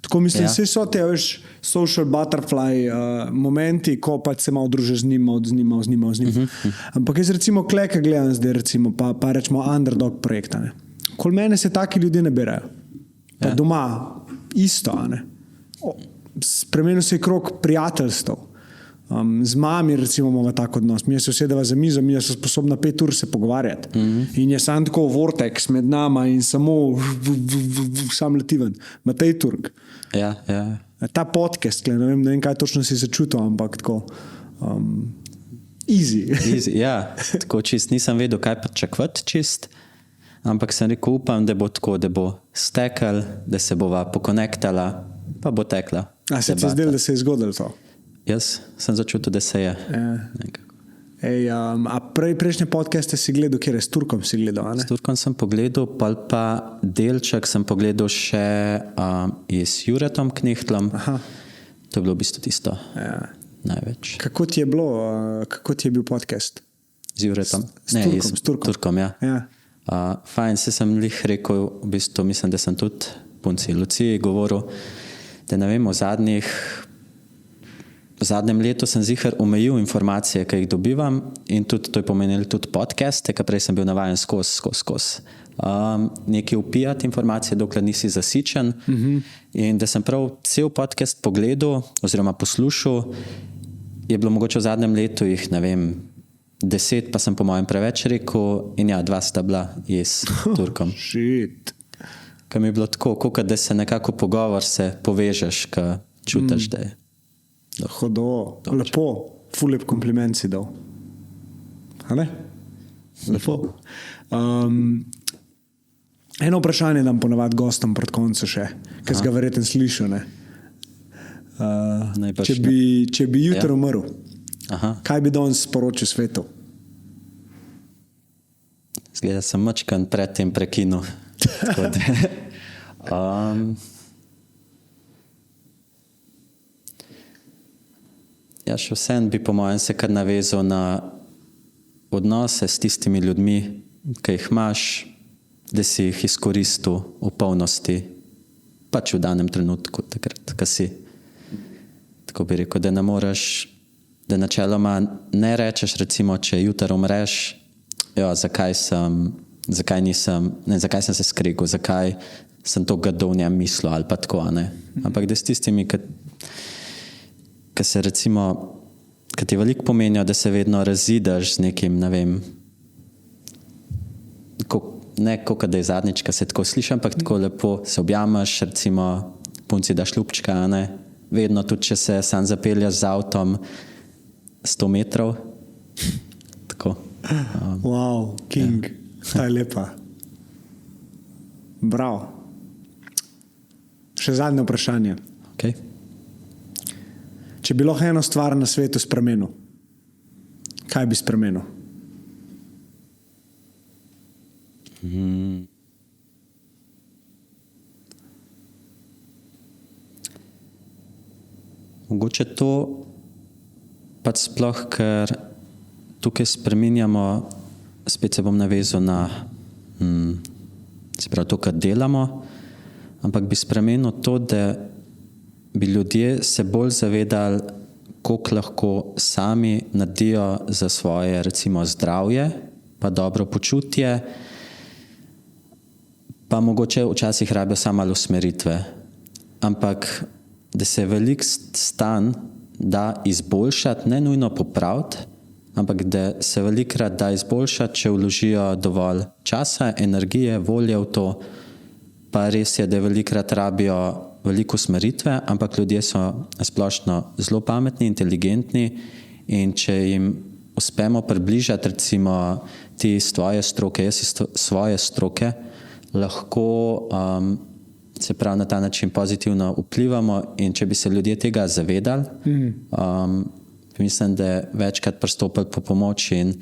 Tako mislim, vse so te, veš, social butterfly momenti, ko pač se malo družiš z njim. Ampak jaz recimo kleka gledam zdaj, recimo, pa rečemo underdog projekta. Kol mene se taki ljudje ne berajo. Pa doma isto, ne. Spremenil se je krog prijateljstv. Z mami recimo imamo tak odnos. Mi se usedeva za mizo, mi so sposobna 5 ur se pogovarjati. In je sam tako vortex med nama in samo sam letiven. Matej Turk. Ja. Ta podcast, ne vem, kaj točno si začutil, ampak tako easy. Ja, tako čist nisem vedel, kaj pričakovati čist, ampak sem rekel, upam, da bo tako, da bo stekel, da se bova pokonektala, pa bo tekla. A se ti zdelo, da se je zgodilo to? Jaz sem začutil, da se je. A prejšnje podcaste si gledal, kjer je s Turkom si gledal? Ne? S Turkom sem pogledal, pa delček sem pogledal še s Juretom Knihtlom. To je bilo v bistvu tisto največ. Kako ti je bil podcast? Z Juretom? S Turkom, ja. Fajn, se sem lih rekel, v bistvu mislim, da sem tudi punci Luciji govoril, da ne vem, v zadnjem letu sem zihar omejil informacije, ki jih dobivam in tudi to je pomenilo tudi podcaste, ker prej sem bil navajen skozi. Nekaj upijati informacije, dokler nisi zasičen. In da sem prav cel podcast pogledal oziroma poslušal, je bilo mogoče v zadnjem letu jih, ne vem, 10, pa sem po mojem preveč rekel in ja, 2 sta bila s Turkom. Shit. Ker mi je bilo tako, kot da se nekako pogovor se povežeš, ker čutiš, da je Hodo, lepo, ful lep kompliment si dal. Ale? Lepo. Eno vprašanje dam ponavadi gostom pred koncu še, ki si ga verjetno slišal. Če bi jutro umrl, kaj bi danes sporočil svetu? Zgleda, sem mačkan pred tem prekinul. Ja, še vsem bi po mojem se kar navezal na odnose s tistimi ljudmi, ki jih imaš, da si jih izkoristil v polnosti, pač v danem trenutku, takrat, ko si. Tako bi rekel, da ne moreš, da načeloma ne rečeš, recimo, če jutri umreš, jo, zakaj sem se skregal, zakaj sem to grdo v njem mislil ali pa tako, ne. Ampak da s tistimi, ki se recimo, ki ti veliko pomenijo, da se vedno razideš z nekim, ne vem, ne kot da je zadnjič, ko se tako sliši, ampak tako lepo se objameš, recimo punci daš ljubčka, ne. Vedno, tudi če se sam zapelješ z avtom 100 metrov. Tako. Wow, king. Ta je lepa. Bravo. Še zadnje vprašanje. Okay. Če bi lahko eno stvar na svetu spremenil, kaj bi spremenil? Mogoče to pač sploh, ker tukaj spreminjamo, spet se bom navezal na se pravi to, kar delamo, ampak bi spremenil to, da bi ljudje se bolj zavedali, koliko lahko sami naredijo za svoje, recimo, zdravje, pa dobro počutje, pa mogoče včasih rabijo samo malo usmeritve. Ampak da se veliko stanj da izboljšati, ne nujno popraviti, ampak da se velikokrat da izboljšati, če vložijo dovolj časa, energije, volje v to. Pa res je, da velikokrat rabijo veliko usmeritve, ampak ljudje so splošno zelo pametni, inteligentni in če jim uspemo približati, recimo ti iz tvoje stroke, jaz iz svoje stroke, lahko se pravi na ta način pozitivno vplivamo in če bi se ljudje tega zavedali, mislim, da večkrat pristopili po pomoč in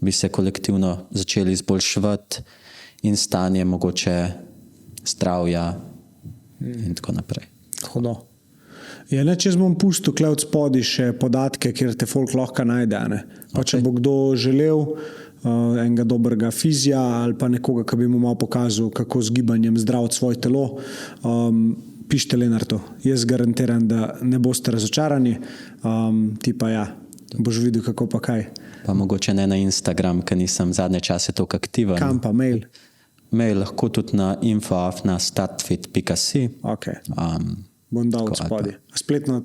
bi se kolektivno začeli izboljševati in stanje mogoče zdravja in tako naprej. Hudo. Ja, ne, če bom pustil tukaj od spodaj še podatke, kjer te folk lahko najde. Ne? Pa če bo kdo želel enega dobrega fizija ali pa nekoga, ki bi mu malo pokazal, kako z gibanjem zdraviti svoje telo, pišite Lenartu. Jaz garantiram, da ne boste razočarani, ti pa ja, boš videl kako pa kaj. Pa mogoče ne na Instagram, ker nisem zadnje čase toliko aktiven. Kam pa mail? Mail lahko tudi na info@startfit.si. Ok. Bom dal od spodaj. Spletno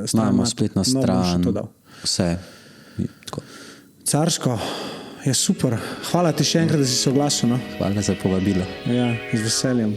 stran? Imamo spletno stran, vse. Tako. Carsko. Je super. Hvala ti še enkrat, da si se oglasil. No? Hvala za povabilo. Ja, z veseljem.